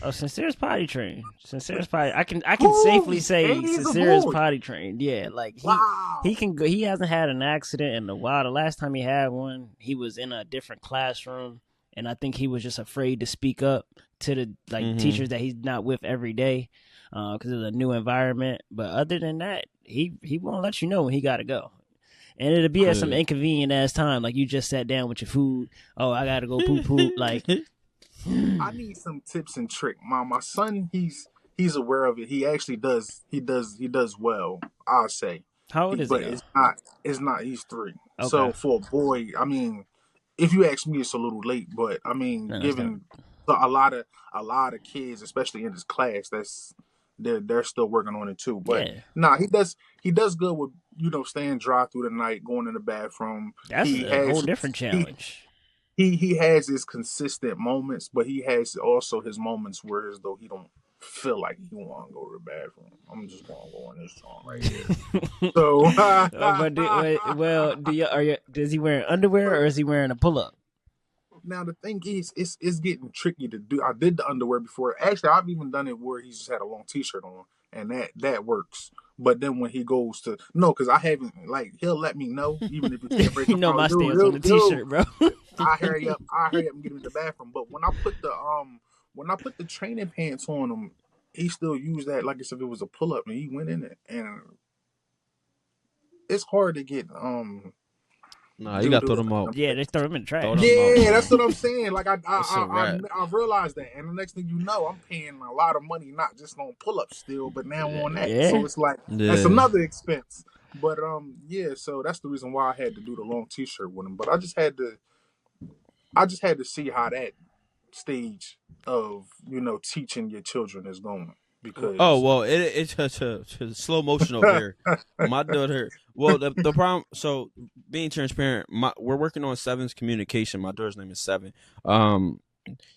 Oh, Sincere's potty trained. Sincere's potty. I can safely Boom! And say he's a Sincere is boy. potty trained. Yeah, like he Wow. can go. He hasn't had an accident in a while. The last time he had one, he was in a different classroom, and I think he was just afraid to speak up to the Mm-hmm. teachers that he's not with every day, because it's a new environment. But other than that, he won't let you know when he got to go. And it'll be at some Good. inconvenient ass time, like you just sat down with your food. Oh, I gotta go poop poop. Like, I need some tips and trick. My son, he's aware of it. He actually does. He does well. I'll say. how old is he But though? it's not. He's 3. Okay, So for a boy, I mean, if you ask me, it's a little late. But I mean, no, that's not. given a lot of kids, especially in his class, they're still working on it too. But Yeah, nah, he does good with staying dry through the night, going in the bathroom. that's He a whole has different he challenge. he has his consistent moments, but he has also his moments where as though he don't feel like he want to go to the bathroom. I'm just gonna go in this song right here. So, But does he wearing underwear but or is he wearing a pull up? now the thing is, it's getting tricky to do. I did the underwear before. Actually, I've even done it where he's just had a long T-shirt on, and that works. But then when he goes to no, because I haven't he'll let me know even if it's break You up. know Oh, my you, stance on you, the you. t-shirt, bro. I hurry up and get him in the bathroom. But when I put the training pants on him, he still used that like as if it was a pull up, and he went in it. And it's hard to get Nah, you due gotta to throw them out. Yeah, they throw him in the Throw trash. them out, yeah, that's man. what I'm saying. Like I I It's a I, wrap. I, I realized that, and the next thing you know, I'm paying a lot of money not just on pull ups still, but now on that. So Yeah. it's like that's Yeah. another expense. But yeah, so that's the reason why I had to do the long T-shirt with him. But I just had to see how that stage of teaching your children is going Oh because well, it's a slow motion over here. My daughter. Well, the problem. So being transparent, we're working on Seven's communication. My daughter's name is Seven. Um,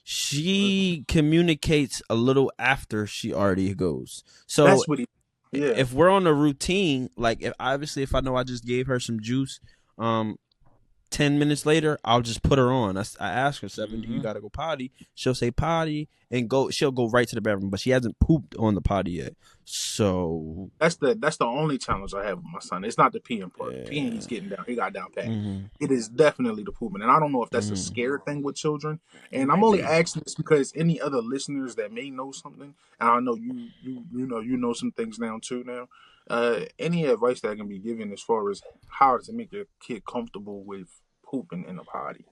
she communicates a little after she already goes. So that's what he. Yeah, if we're on a routine, like if I know I just gave her some juice, um, 10 minutes later, I'll just put her on. I ask her, Seven, do you Mm-hmm. gotta go potty? She'll say potty and go. She'll go right to the bathroom, but she hasn't pooped on the potty yet. So That's the only challenge I have with my son. It's not the peeing part. Peeing, yeah. he's getting down. He got down pat. Mm-hmm. It is definitely the pooping, and I don't know if that's a Mm-hmm. scared thing with children. It And I'm might only be. asking this because any other listeners that may know something, and I know you know some things now too now. Any advice that can be given as far as how to make your kid comfortable with pooping in a potty?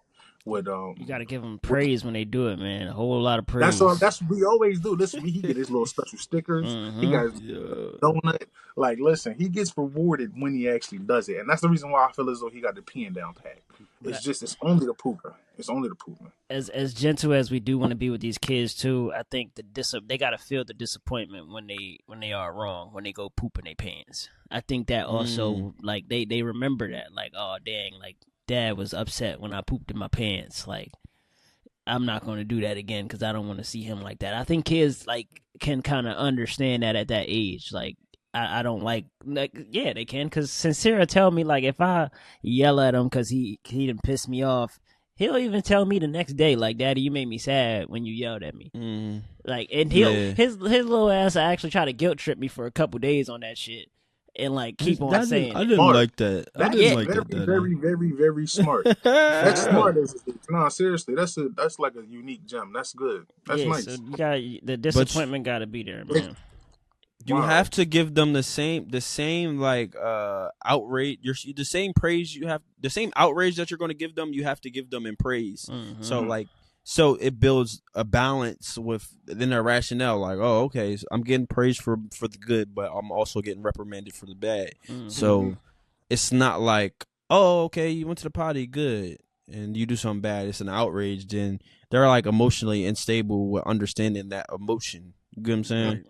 With You got to give them with praise when they do it, man. A whole lot of that's all. praise. That's what we always do. Listen, he get his little special stickers. He Mm-hmm. got his Yeah. donut. Like, listen, he gets rewarded when he actually does it, and that's the reason why I feel as though he got the peeing down pat. But It's only the pooper. It's only the pooper. as gentle as we do want to be with these kids too, I think they got to feel the disappointment when they are wrong, when they go poop in their pants. I think that also like they remember that, like, oh dang, like dad was upset when I pooped in my pants, like I'm not going to do that again because I don't want to see him like that. I think kids like can kind of understand that at that age. Like I don't like yeah, they can, because Sincere tell me, like, if I yell at him because he done pissed me off, he'll even tell me the next day, like, Daddy, you made me sad when you yelled at me. Mm-hmm. Like, and Yeah. his little ass actually try to guilt trip me for a couple days on that shit and like keep on saying I it. didn't Smart. like that. I That didn't is like very, that, Daddy. very, very, very smart. That's Yeah. smart as it is. No, seriously, that's like a unique gem. That's good. That's Yeah, so nice. you got the But disappointment got to be there, It, man. you wow. have to give them the same like outrage, the same praise you have, the same outrage that you're going to give them, you have to give them in praise. So Mhm. like, so it builds a balance within their rationale, like, oh, okay, so I'm getting praised for the good, but I'm also getting reprimanded for the bad. Mhm. So it's not like, oh, okay, you went to the potty, good, and you do something bad, it's an outrage. Then they're like emotionally unstable with understanding that emotion. You get what I'm saying?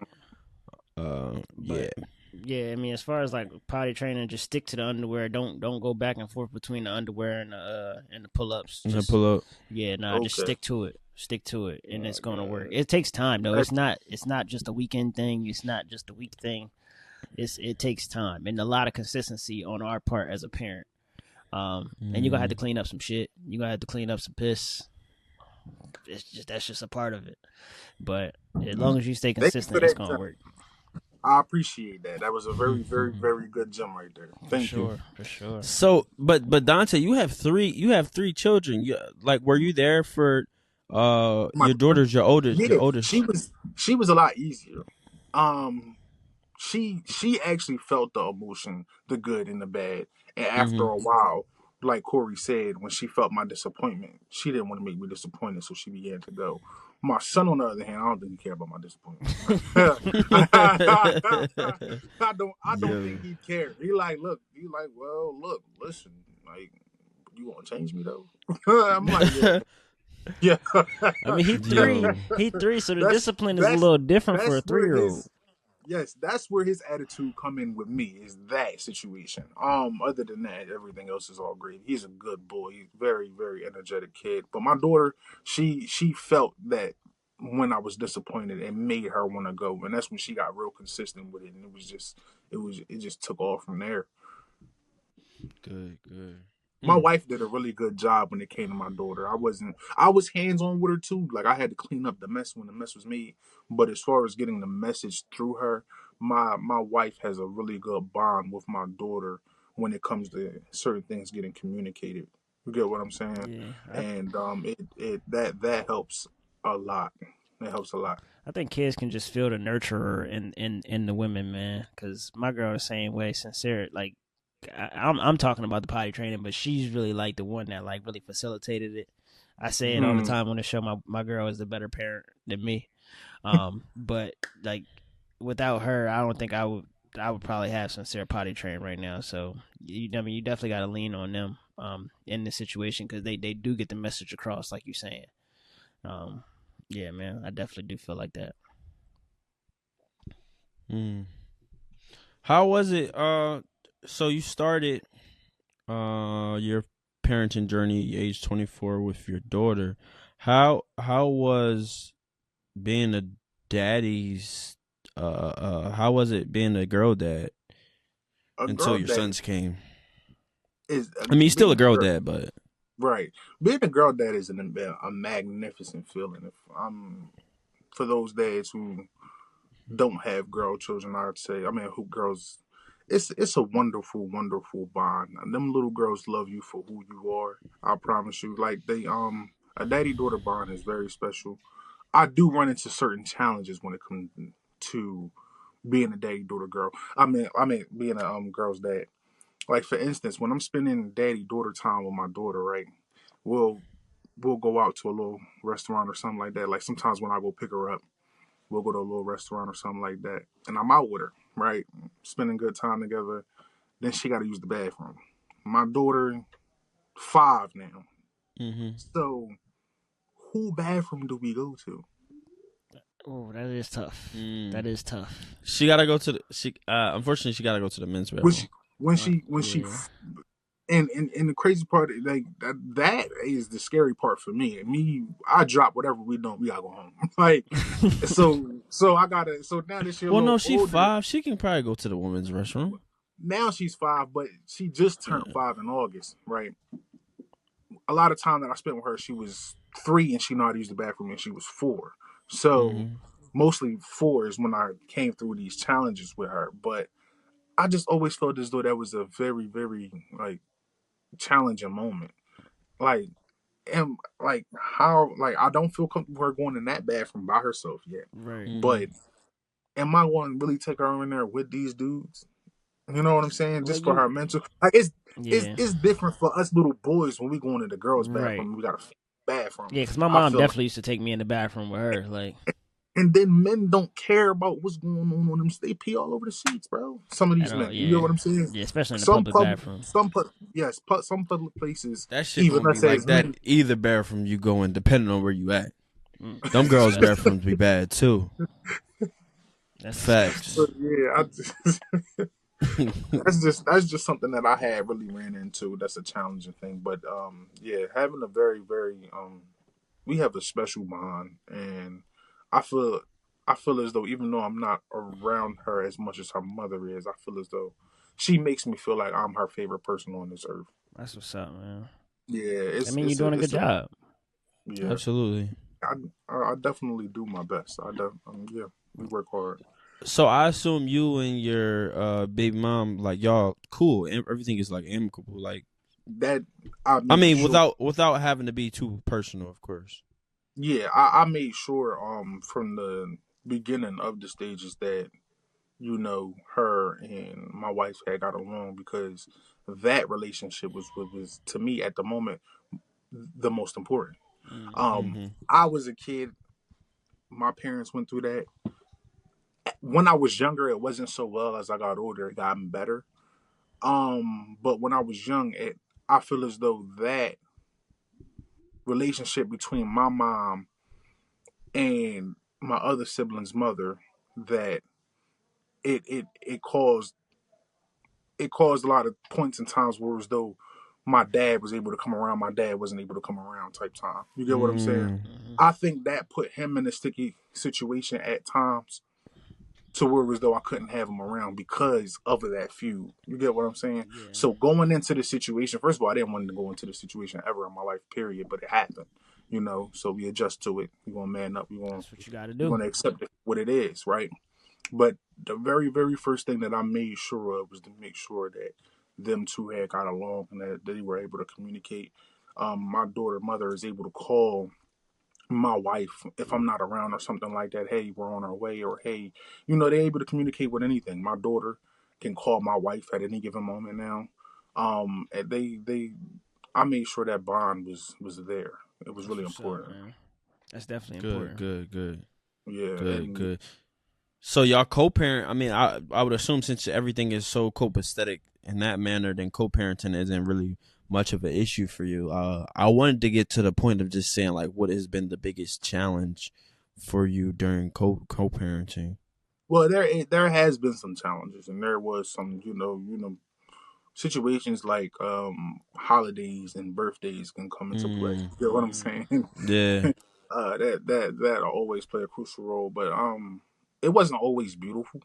Right. Yeah. But yeah, I mean, as far as like potty training, just stick to the underwear. Don't go back and forth between the underwear and the pull ups. I'm gonna Just pull up. yeah, nah, just Okay. stick to it. Stick to it, and Oh it's my gonna work. God. It takes time though. That's It's not just a weekend thing. It's not just a week thing. It takes time and a lot of consistency on our part as a parent. And you're gonna have to clean up some shit. You're gonna have to clean up some piss. That's just a part of it. But as long as you stay Thank you for consistent, it's that gonna gem. work. I appreciate that. That was a very, very, very good gem right there. For Thank you. sure, for sure. So, but Dante, you have three children. Like, were you there for My your daughter's your yeah, oldest? she was a lot easier. Um, she actually felt the emotion, the good and the bad. And after Mm-hmm. a while, like Corey said, when she felt my disappointment, she didn't want to make me disappointed, so she began to go. My son, on the other hand, I don't think he cared about my disappointment. I don't Yo. think he cared. He like, well, look, listen, like, you gonna change me though? I'm like, yeah, yeah. I mean, Yo. he three, so the that's discipline is a that's little different for a that's where 3-year-old. his yes, that's where his attitude come in with me, is that situation. Other than that, everything else is all great. He's a good boy. He's very, very energetic kid. But my daughter, she felt that when I was disappointed, it made her want to go, and that's when she got real consistent with it, and it just took off from there. Good, good. My wife did a really good job when it came to my daughter. I was hands on with her too. Like, I had to clean up the mess when the mess was made. But as far as getting the message through her, my wife has a really good bond with my daughter when it comes to certain things getting communicated. You get what I'm saying? Yeah, And that helps a lot. That helps a lot. I think kids can just feel the nurturer in the women, man. Because my girl the same way, sincere. Like I'm talking about the potty training, but she's really like the one that like really facilitated it. I say it all the Hmm. time on the show. My girl is the better parent than me. But like without her, I don't think I would probably have sincere potty train right now. So I mean, you definitely got to lean on them in this situation because they do get the message across, like you're saying. Um, yeah, man, I definitely do feel like that. Mm. How was it? So you started your parenting journey age 24 with your daughter. How was being a daddy's how was it being a girl dad A until girl your that sons came? is I mean, you're still being a a girl girl. dad, but Right. Being a girl dad is a magnificent feeling. If for those dads who don't have girl children, I'd say. I mean, who girls? It's a wonderful, wonderful bond. And them little girls love you for who you are. I promise you. Like they a daddy daughter bond is very special. I do run into certain challenges when it comes to being a daddy daughter girl. I mean being a girl's dad. Like for instance, when I'm spending daddy daughter time with my daughter, right? We'll we'll go out to a little restaurant or something like that. Like sometimes when I go pick her up, we'll go to a little restaurant or something like that, and I'm out with her, right? Spending good time together. Then she got to use the bathroom. My daughter, 5 now. Mm-hmm. So who bathroom do we go to? Oh, that is tough. Mm. That is tough. She gotta go to the. Unfortunately, she gotta go to the men's When bathroom. she when she Yeah. and the crazy part, like that is the scary part for me. I drop whatever we don't. We gotta go home. Like so I gotta. So now that she's a Well, no, little she older, 5. She can probably go to the women's restroom. now she's 5, but she just turned Yeah. 5 in August, right? A lot of time that I spent with her, she was 3 and she knew how to use the bathroom, and she was 4. So Mm-hmm. mostly 4 is when I came through these challenges with her. But I just always felt as though that was a very, very like challenging moment. Like and like how like I don't feel comfortable with her going in that bathroom by herself yet. Right. Mm-hmm. But am I going to really take her in there with these dudes? You know what I'm saying? Well, Just for you. her mental. Like it's Yeah. it's different for us little boys when we go into the girls' Right. bathroom. We got a bathroom. Yeah, because my I mom feel like, definitely used to take me in the bathroom with her. Like, and then men don't care about what's going on them. They pee all over the seats, bro. Some of at these all. men. You know Yeah. what I'm saying? Yeah, especially in the Some public public, bathroom. some public places. That shit Even gonna be us like as that men, either bathroom you go in, depending on where you at. Mm, Them that's girls' disgusting. bathrooms be bad too. That's disgusting. Facts. but yeah, that's just something that I had really ran into. That's a challenging thing, but yeah, having a very very we have a special bond, and I feel I feel as though even though I'm not around her as much as her mother is, I feel as though she makes me feel like I'm her favorite person on this earth. That's what's up, man. Yeah, I mean, you're doing a good it's a job. yeah. Absolutely. I, I definitely do my best. Yeah, we work hard. So I assume you and your baby mom, like y'all, cool. Everything is like amicable. Like That I I made mean, sure. without having to be too personal, of course. Yeah, I made sure from the beginning of the stages that her and my wife had got along, because that relationship was what was to me at the moment the most important. Mm-hmm. I was a kid. My parents went through that. When I was younger, it wasn't so well. As I got older, it got better. But when I was young, I feel as though that relationship between my mom and my other sibling's mother, that it caused a lot of points and times where as though my dad was able to come around, my dad wasn't able to come around type time. You get what I'm saying? Mm. Hmm. I think that put him in a sticky situation at times, to where as though I couldn't have him around because of that feud. You get what I'm saying? Yeah. So going into the situation, first of all, I didn't want to go into the situation ever in my life, period, but it happened. So we adjust to it. We're gonna man up. That's what you got to We're do. gonna accept it what it is, right? But the very, very first thing that I made sure of was to make sure that them two had got along, and that they were able to communicate. My daughter mother is able to call my wife if I'm not around or something like that. Hey, we're on our way, or hey, they're able to communicate with anything. My daughter can call my wife at any given moment now. And I made sure that bond was there. It was That's really what's up, important. man. That's definitely Good, important. good, good, Yeah, good, and good. So y'all co-parent. I mean, I would assume since everything is so copacetic in that manner, then co-parenting isn't really much of an issue for you. I wanted to get to the point of just saying like, what has been the biggest challenge for you during co-parenting? well, there has been some challenges, and there was some situations like holidays and birthdays can come into play. Mm, You know what I'm Mm. saying? yeah. That always play a crucial role, but it wasn't always beautiful.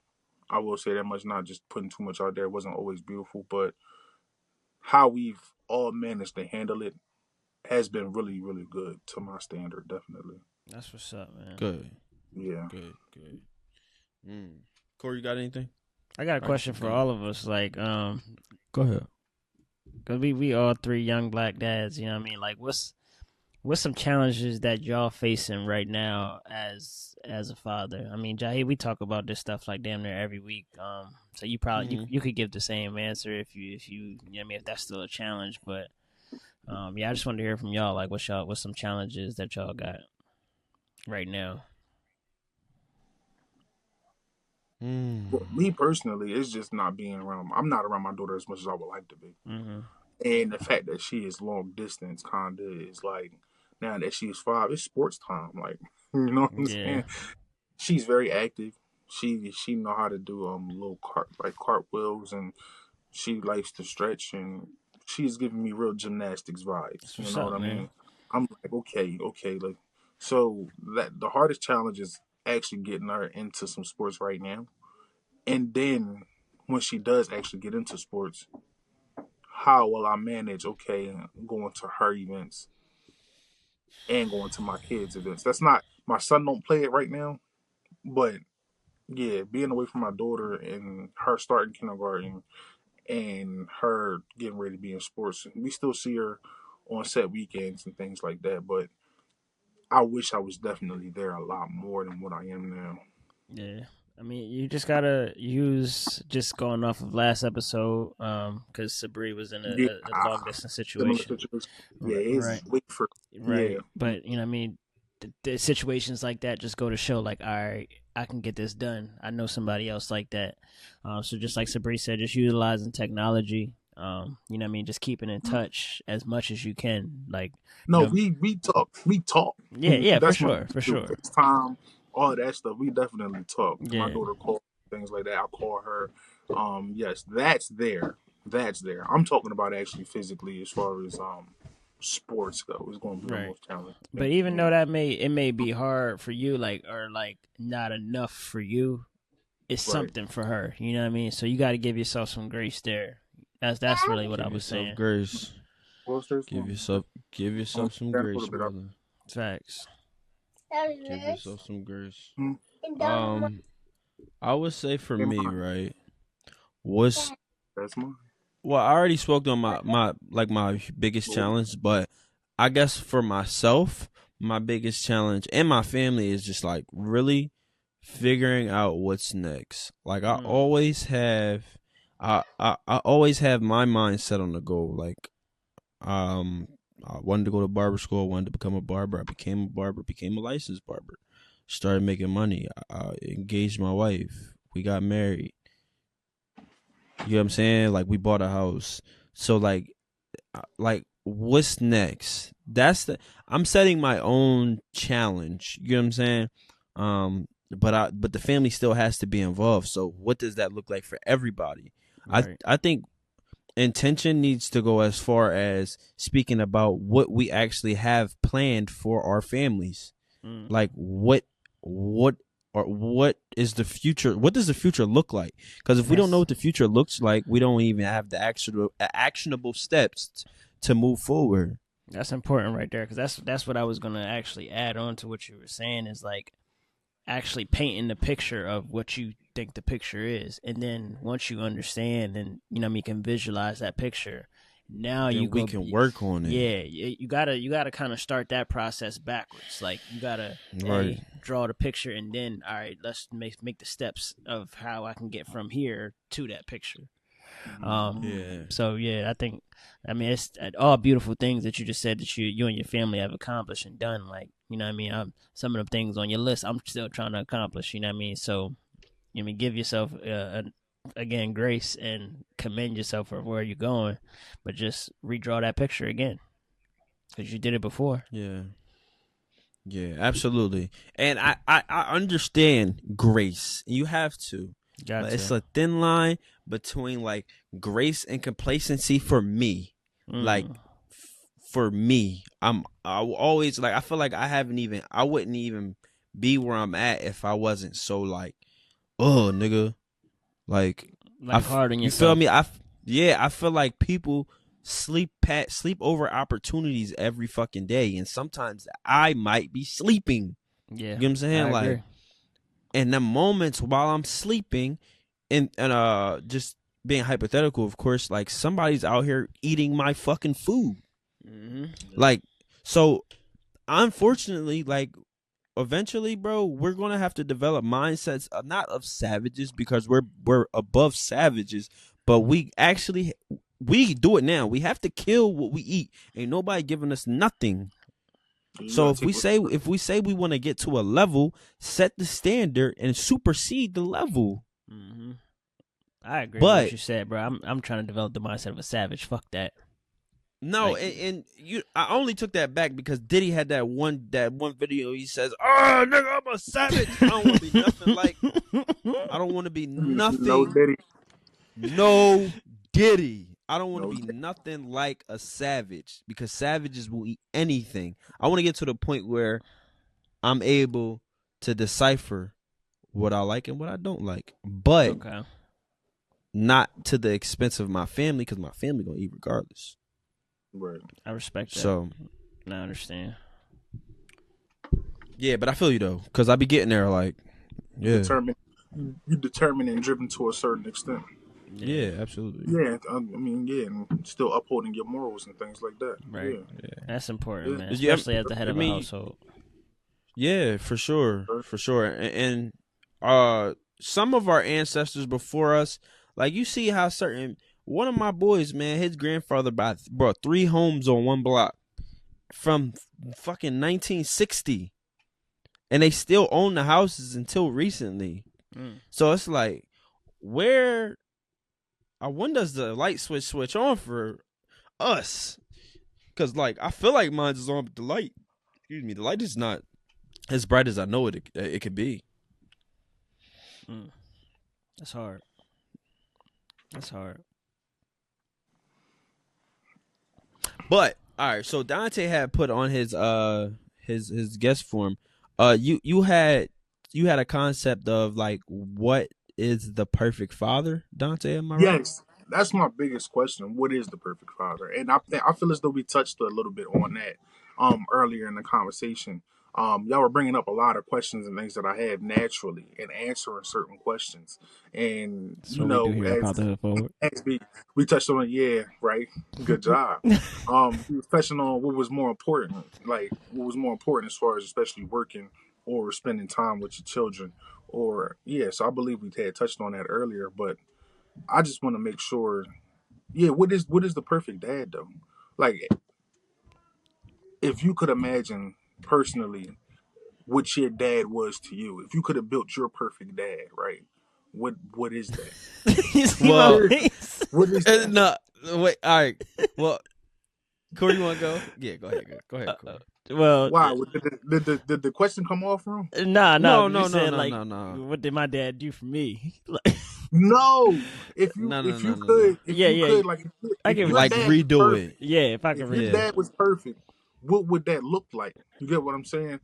I will say that much. Not just putting too much out there. It wasn't always beautiful, but how we've all managed to handle it has been really, really good to my standard. Definitely, That's what's up, man. Good, yeah. good, good. Corey, you got anything? I got a I can question keep for going. all of us. Like, Go ahead. cause we all three young black dads. You know what I mean? Like, what's some challenges that y'all facing right now as a father? I mean, Jahi, we talk about this stuff like damn near every week. So you probably you could give the same answer if you know what I mean, if that's still a challenge. But yeah, I just wanted to hear from y'all. Like, what's some challenges that y'all got right now? Well, me personally, it's just not being around. I'm not around my daughter as much as I would like to be, Mm-hmm. and the fact that she is long distance kind of is like now that she's 5, it's sports time. Like you know what I'm Yeah, saying? She's very active. She know how to do little cartwheels, and she likes to stretch, and she's giving me real gymnastics vibes. that's You what's know what up, I man. mean? I'm like, okay, like so that the hardest challenge is actually getting her into some sports right now, and then when she does actually get into sports, how will I manage? Okay, going to her events and going to my kids' events. That's not my son don't play it right now, but yeah, being away from my daughter and her starting kindergarten and her getting ready to be in sports, we still see her on set weekends and things like that. But I wish I was definitely there a lot more than what I am now. Yeah. I mean, you just gotta use just going off of last episode, because Sabri was in Yeah, a long distance similar situation. situation. Yeah, Right. it's wait for yeah. Right, but you know what I mean. The situations like that just go to show, like, all right, I can get this done. I know somebody else like that. So just like Sabri said, just utilizing technology. You know what I mean. Just keeping in touch as much as you can. Like, you No, know, we talk. yeah, yeah, for That's what sure, we for do. sure. FaceTime, all of that stuff. We definitely talk. My Yeah, daughter calls things like that. I call her. Yes, that's there. That's there. I'm talking about actually physically as far as sports go. It's going to be the right. most challenging But thing for even me. though it may be hard for you, like, or like not enough for you, it's Right. something for her. You know what I mean. So you got to give yourself some grace there. That's really what I Give was yourself saying. grace. Well, there's Give yourself give yourself some a grace, little bit up. brother. Facts. Give yourself some grace. Hmm. Um, I would say for In me, mine. right? What's That's mine. well, I already spoke on my biggest Well, challenge, but I guess for myself, my biggest challenge and my family is just like really figuring out what's next. Like Mm, I always have my mind set on the goal. Like um I wanted to go to barber school, I wanted to become a barber. I became a barber, became a licensed barber. Started making money. I engaged my wife. We got married. You know what I'm saying? Like we bought a house. So like what's next? I'm setting my own challenge. You know what I'm saying? But the family still has to be involved. So what does that look like for everybody? right. I think intention needs to go as far as speaking about what we actually have planned for our families. Mm, Like what or what is the future? What does the future look like? Because if we don't know that's what the future looks like, we don't even have the actionable steps to move forward. that's important right there, because that's what I was gonna actually add on to what you were saying, is like actually painting the picture of what you think the picture is, and then once you understand and you know what I mean, can visualize that picture, now you Then we go, can work on it. yeah, you gotta kind of start that process backwards. Like, you gotta, Right. draw the picture, and then, all right, let's make the steps of how I can get from here to that picture. Yeah. So yeah, I mean, it's all beautiful things that you just said that you and your family have accomplished and done. Like, you know what I mean, some of the things on your list, I'm still trying to accomplish. You know what I mean? So, you know, give yourself again grace and commend yourself for where you're going, but just redraw that picture again, because you did it before. Yeah. Yeah, absolutely. And I understand grace. You have to. Got But it's to. a thin line between like grace and complacency for me. Like Mm, for me, I will always like I feel like I wouldn't even be where I'm at if I wasn't so like, oh nigga, like like, hard on you feel me? yourself. Yeah, I feel like people sleep over opportunities every fucking day, and sometimes I might be sleeping. Yeah, You know what I'm I saying? Like agree. And the moments while I'm sleeping, and just being hypothetical, of course, like somebody's out here eating my fucking food. Mm-hmm. Like, so unfortunately, like eventually, bro, we're gonna have to develop mindsets not of savages, because we're above savages, but we do it now. We have to kill what we eat. Ain't nobody giving us nothing. You So gotta if we take say we want to get to a level, set the standard and supersede the level. Mm-hmm. I agree with what But you said, bro. I'm trying to develop the mindset of a savage. Fuck that. no, Like, and I only took that back because Diddy had that one video. He says, "Oh, nigga, I'm a savage. I don't want to be nothing like. I don't want to be no nothing. Diddy, No Diddy. I don't want to no be Diddy. nothing like a savage, because savages will eat anything. I want to get to the point where I'm able to decipher what I like and what I don't like, but okay. not to the expense of my family, because my family gonna eat regardless. Right. I respect that. So I understand. yeah, but I feel you though, because I be getting there like, yeah, You determined and driven to a certain extent. yeah, absolutely, Yeah, I mean, yeah, and still upholding your morals and things like that. Right. Yeah, That's important, man. Yeah, Especially at the head of a household. yeah, for sure, and some of our ancestors before us, like you see how certain one of my boys, man, his grandfather brought 3 homes on one block from fucking 1960, and they still own the houses until recently. So it's like, where? When does the light switch on for us? Because like I feel like mine is on, but the light, excuse me, the light is not as bright as I know it could be. That's hard. That's hard. But all right, so Donte had put on his guest form. You had a concept of like, what is the perfect father, Donte? Am I right? yes, that's my biggest question. What is the perfect father? And I feel as though we touched a little bit on that earlier in the conversation. Y'all were bringing up a lot of questions and things that I have naturally and answering certain questions. And That's what we do here at as Fatherhood Forward. we touched on it, yeah, right. Good job. We was touching on what was more important, like what was more important as far as especially working or spending time with your children, or yeah. So I believe we had touched on that earlier, but I just want to make sure, yeah. What is the perfect dad though? Like, if you could imagine personally what your dad was to you, if you could have built your perfect dad, right? What is that? You see my Well, face? What is that? no, wait. All right. Well, Corey, you want to go? Yeah, go ahead. Go ahead, Corey. Well, Wow, did the question come off wrong? no. No, You said like, no. what did my dad do for me? Like, No. If you No, no, if you no, no, could no. if Yeah, you yeah. could like I if get your what Like you're dad saying. was redo perfect, it. Yeah, if I if could your read Yeah. it. dad was perfect, what would that look like? You get what I'm saying?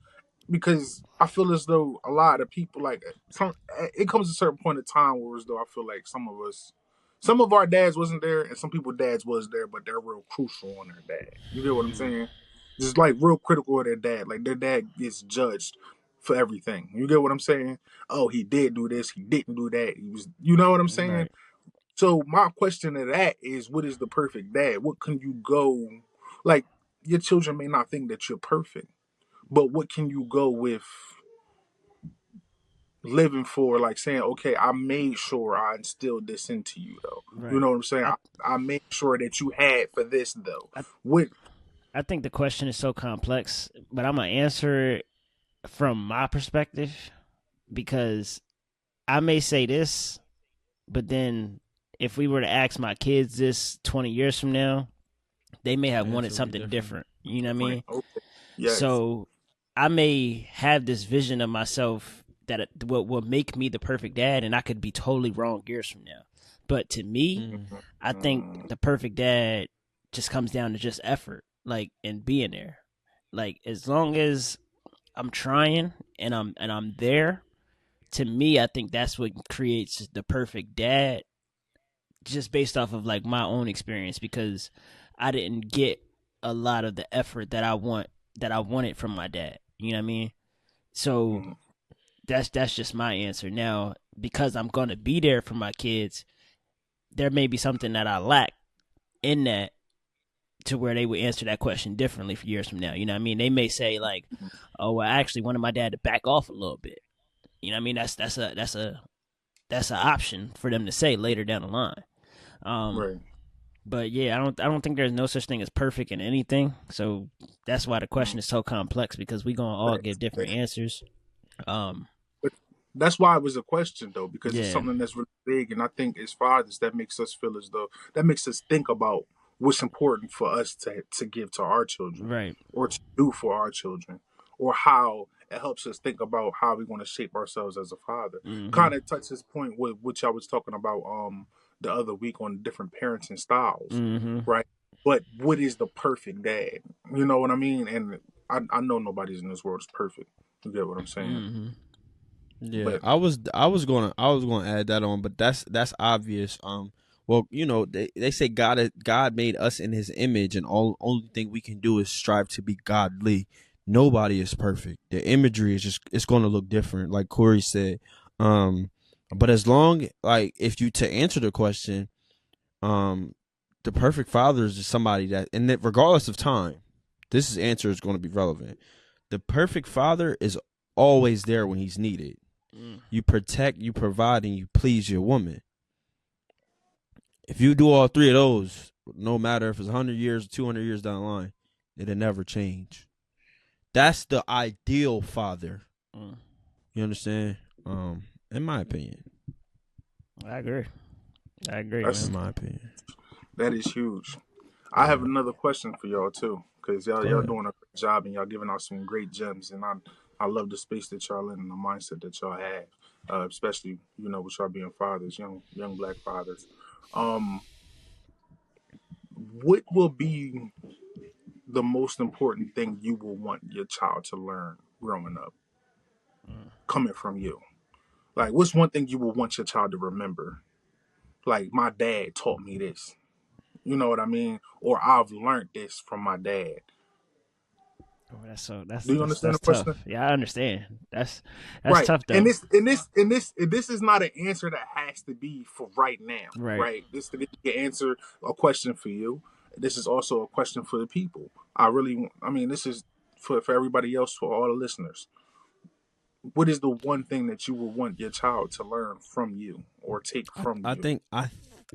Because I feel as though a lot of people like it comes to a certain point in time where as though I feel like some of our dads wasn't there, and some people dads was there, but they're real crucial on their dad. You get what I'm saying? Just like real critical of their dad. Like their dad gets judged for everything. You get what I'm saying? Oh, he did do this, he didn't do that. He was, you know what I'm saying? Right. So my question to that is, what is the perfect dad? What can you go like? Your children may not think that you're perfect, but what can you go with living for, like saying, okay, I made sure I instilled this into you though. You Right. know what I'm saying? I, I made sure that you had for this though. I What I think the question is so complex, but I'm gonna answer it from my perspective because I may say this, but then if we were to ask my kids this 20 years from now, they may have wanted Answer will be something different. You know what I mean? okay. Yes. So I may have this vision of myself that what will make me the perfect dad, and I could be totally wrong years from now. But to me, I think the perfect dad just comes down to just effort, like, and being there. Like, as long as I'm trying and I'm there, to me, I think that's what creates the perfect dad, just based off of like my own experience, because I didn't get a lot of the effort that I wanted from my dad. You know what I mean? So that's just my answer. Now, because I'm gonna be there for my kids, there may be something that I lack in that to where they would answer that question differently for years from now. You know what I mean? They may say like, "Oh, well, I actually wanted my dad to back off a little bit." You know what I mean? That's an option for them to say later down the line. Right. But yeah, I don't think there's no such thing as perfect in anything. So that's why the question is so complex, because we gonna all give different answers. But that's why it was a question though, because it's Yeah, something that's really big, and I think as fathers, that makes us feel as though that makes us think about what's important for us to give to our children, right. or to do for our children, or how it helps us think about how we want to shape ourselves as a father. Mm-hmm. Kind of touches point with which I was talking about the other week on different parenting styles, Mm-hmm. right? But what is the perfect dad? You know what I mean? And I know nobody's in this world is perfect. You get what I'm saying? Mm-hmm. Yeah, But I was gonna add that on, but that's obvious. Well, they say God made us in His image, and only thing we can do is strive to be godly. Nobody is perfect. The imagery is just it's going to look different, like Corey said. Um, but as long like if you to answer the question, um, the perfect father is just somebody that, and that regardless of time, answer is going to be relevant. The perfect father is always there when he's needed. Mm. You protect, you provide, and you please your woman. If you do all three of those, no matter if it's 100 years, 200 years down the line, it'll never change. That's the ideal father. Mm. You understand? In my opinion. I agree. I agree, that's In man. my opinion. that is huge. I have Yeah. another question for y'all too, because y'all Go y'all ahead. doing a great job and y'all giving out some great gems, and I love the space that y'all in and the mindset that y'all have, especially with y'all being fathers, young black fathers. Um, what will be the most important thing you will want your child to learn growing up, Mm. coming from you? Like, what's one thing you will want your child to remember? Like, my dad taught me this. You know what I mean? Or I've learned this from my dad. Oh, that's so that's Do you that's understand that's the question? tough. Yeah, I understand. That's Right. tough And though. this is not an answer that has to be for right now. Right. Right. This can answer a question for you. This is also a question for the people. I mean, this is for everybody else, for all the listeners. What is the one thing that you would want your child to learn from you or take I, from I you? think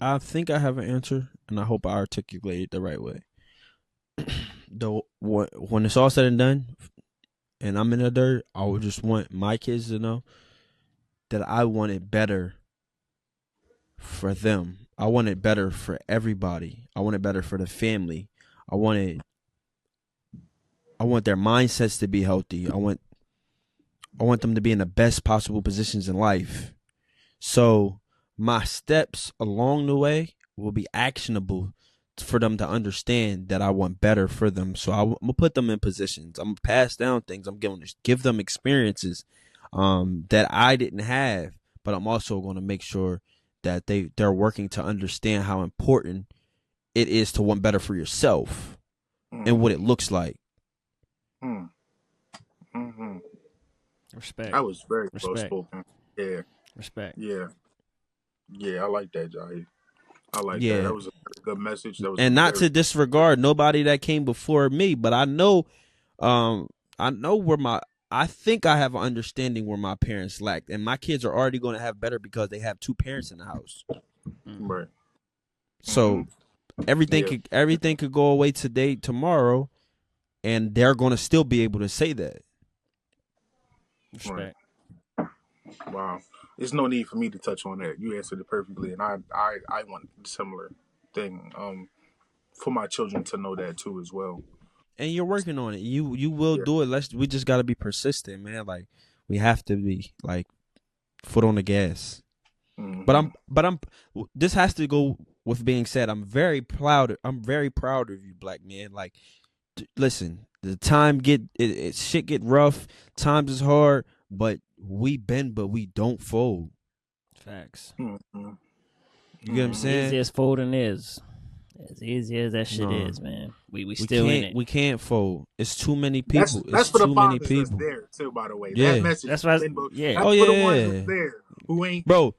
I think I have an answer, and I hope I articulate it the right way. Though when it's all said and done, and I'm in the dirt, I would just want my kids to know that I want it better for them. I want it better for everybody. I want it better for the family. I want it. I want their mindsets to be healthy. I want them to be in the best possible positions in life. So my steps along the way will be actionable for them to understand that I want better for them. So I'm gonna put them in positions. I'm gonna pass down things. I'm going to give them experiences that I didn't have, but I'm also going to make sure that they're working to understand how important it is to want better for yourself and what Mm-hmm. it looks like. Mm-hmm. Respect. That was very well Respect. spoken. Yeah. Respect. Yeah. Yeah. I like that, Jahi. I like that. Yeah, That was a very good message. That was a and not very to disregard nobody that came before me, but um, I know where my I think I have an understanding where my parents lacked, and my kids are already going to have better because they have two parents in the house. Mm. right. Mm-hmm. So everything Yeah. could go away today, tomorrow, and they're going to still be able to say that. Right. Respect. Wow. There's no need for me to touch on that. You answered it perfectly, and I want a similar thing. For my children to know that too as well. And you're working on it. You will Yeah. do it. We just got to be persistent, man. Like we have to be like foot on the gas. But Mm-hmm. I'm. This has to go with being said. I'm very proud. I'm very proud of you, black man. Like, listen, the time shit get rough. Times is hard, but we bend, but we don't fold. Facts. Mm-hmm. You get what I'm Mm-hmm. saying? Easiest folding is. As easy as that shit No. is, man. We still in it. We can't fold. It's too many people. That's It's for the too many fathers that's people. there too. By the way, that Yeah. message That's is why. sent, but Yeah. Oh that's for the ones yeah. that's there who ain't Bro,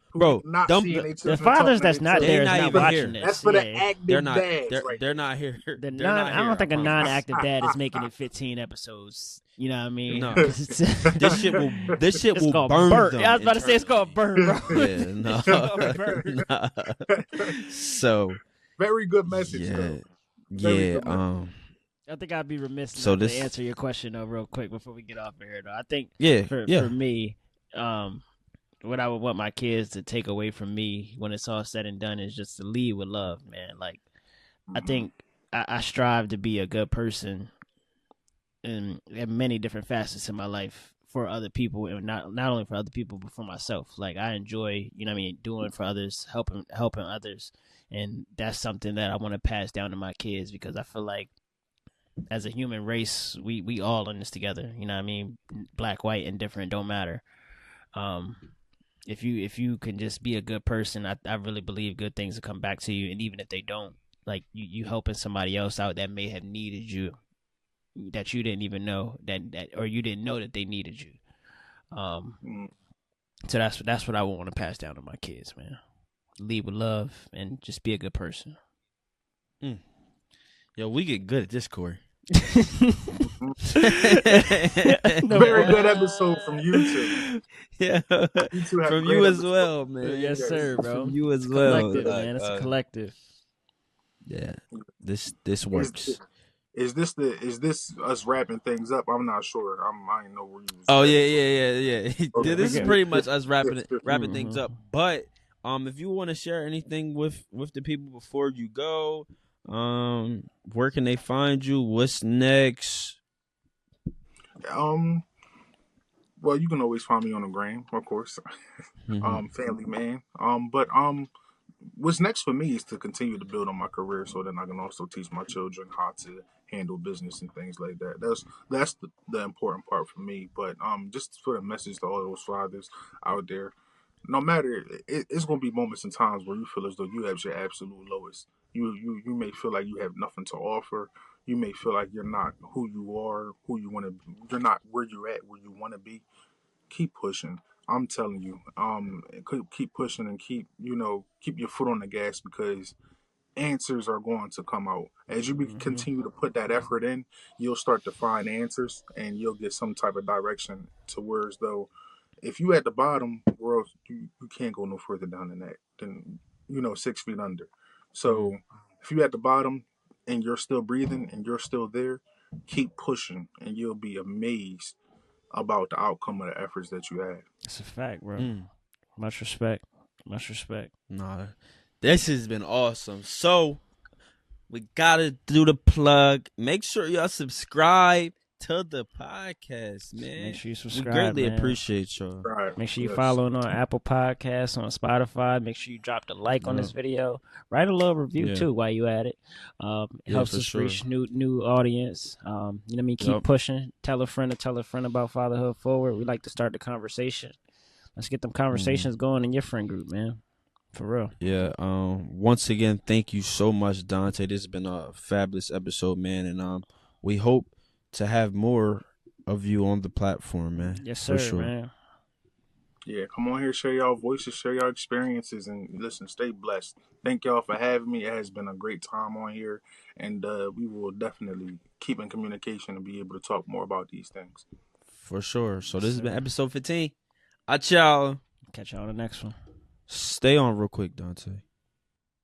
not them seeing their The children fathers talking to that's their not children. there is not not even watching here. this. That's for the Yeah. They're active not dads right they're there. not here. The They're non. not I here. don't think I a promise. non-active dad is making it 15 episodes. You know what I mean? No. 'Cause This shit will it's called burn burn. them. Yeah, I was about to say it's called burn, bro. Yeah, no. It's called burn. Nah. So Very good message yeah. though. Very good message. I think I'd be remiss So not this- to answer your question though, real quick before we get off of here. Though I think for yeah. me, what I would want my kids to take away from me when it's all said and done is just to lead with love, man. Like I think I strive to be a good person in many different facets in my life for other people, and not only for other people but for myself. Like I enjoy, you know what I mean, doing for others, helping others, and that's something that I want to pass down to my kids because I feel like as a human race, we all in this together. You know what I mean? Black, white, indifferent, don't matter. If you can just be a good person, I really believe good things will come back to you. And even if they don't, like you helping somebody else out that may have needed you, that you didn't even know that or you didn't know that they needed you. So that's what I want to pass down to my kids, man. Lead with love and just be a good person. Yo, we get good at this, Corey. Very good episode from you two. Yeah, You two have from great you as episodes. well, man. Yes, sir, bro. From you as It's well. collective, man. It's a collective. Yeah, this works. Is this us wrapping things up? I'm not sure. I ain't know where you was. Oh at. yeah. Okay. This is pretty much us wrapping Mm-hmm. things up. But if you want to share anything with the people before you go, where can they find you? What's next? Well, you can always find me on the gram, of course. Family man. But what's next for me is to continue to build on my career so that I can also teach my children how to handle business and things like that. That's the important part for me. But just for the message to all those fathers out there, no matter it's going to be moments and times where you feel as though you have your absolute lowest. You may feel like you have nothing to offer. You may feel like you're not who you are, who you want to be. You're not where you're at, where you want to be. Keep pushing. I'm telling you, keep pushing and keep your foot on the gas because answers are going to come out. As you continue to put that effort in, you'll start to find answers and you'll get some type of direction to where as though if you at the bottom, world, you can't go no further down than that, than 6 feet under. So if you at the bottom and you're still breathing and you're still there, keep pushing and you'll be amazed about the outcome of the efforts that you had. That's a fact, bro. Much respect. Nah, this has been awesome. So we gotta do the plug. Make sure y'all subscribe to the podcast, man. Make sure you subscribe. We greatly man. appreciate y'all. Right. Make sure you follow on Apple Podcasts, on Spotify. Make sure you drop the like on this video. Write a little review too while you at it. It helps us reach new audience. You know what I mean? Keep pushing. Tell a friend about Fatherhood Forward. We like to start the conversation. Let's get them conversations going in your friend group, man. For real. Yeah. Once again, thank you so much, Donte. This has been a fabulous episode, man, and we hope to have more of you on the platform, man. Yes, sir, for sure. man. Yeah, come on here, share y'all voices, share y'all experiences, and listen, stay blessed. Thank y'all for having me. It has been a great time on here, and we will definitely keep in communication and be able to talk more about these things. For sure. So this has been episode 15. Y'all. Catch y'all on the next one. Stay on real quick, Donte.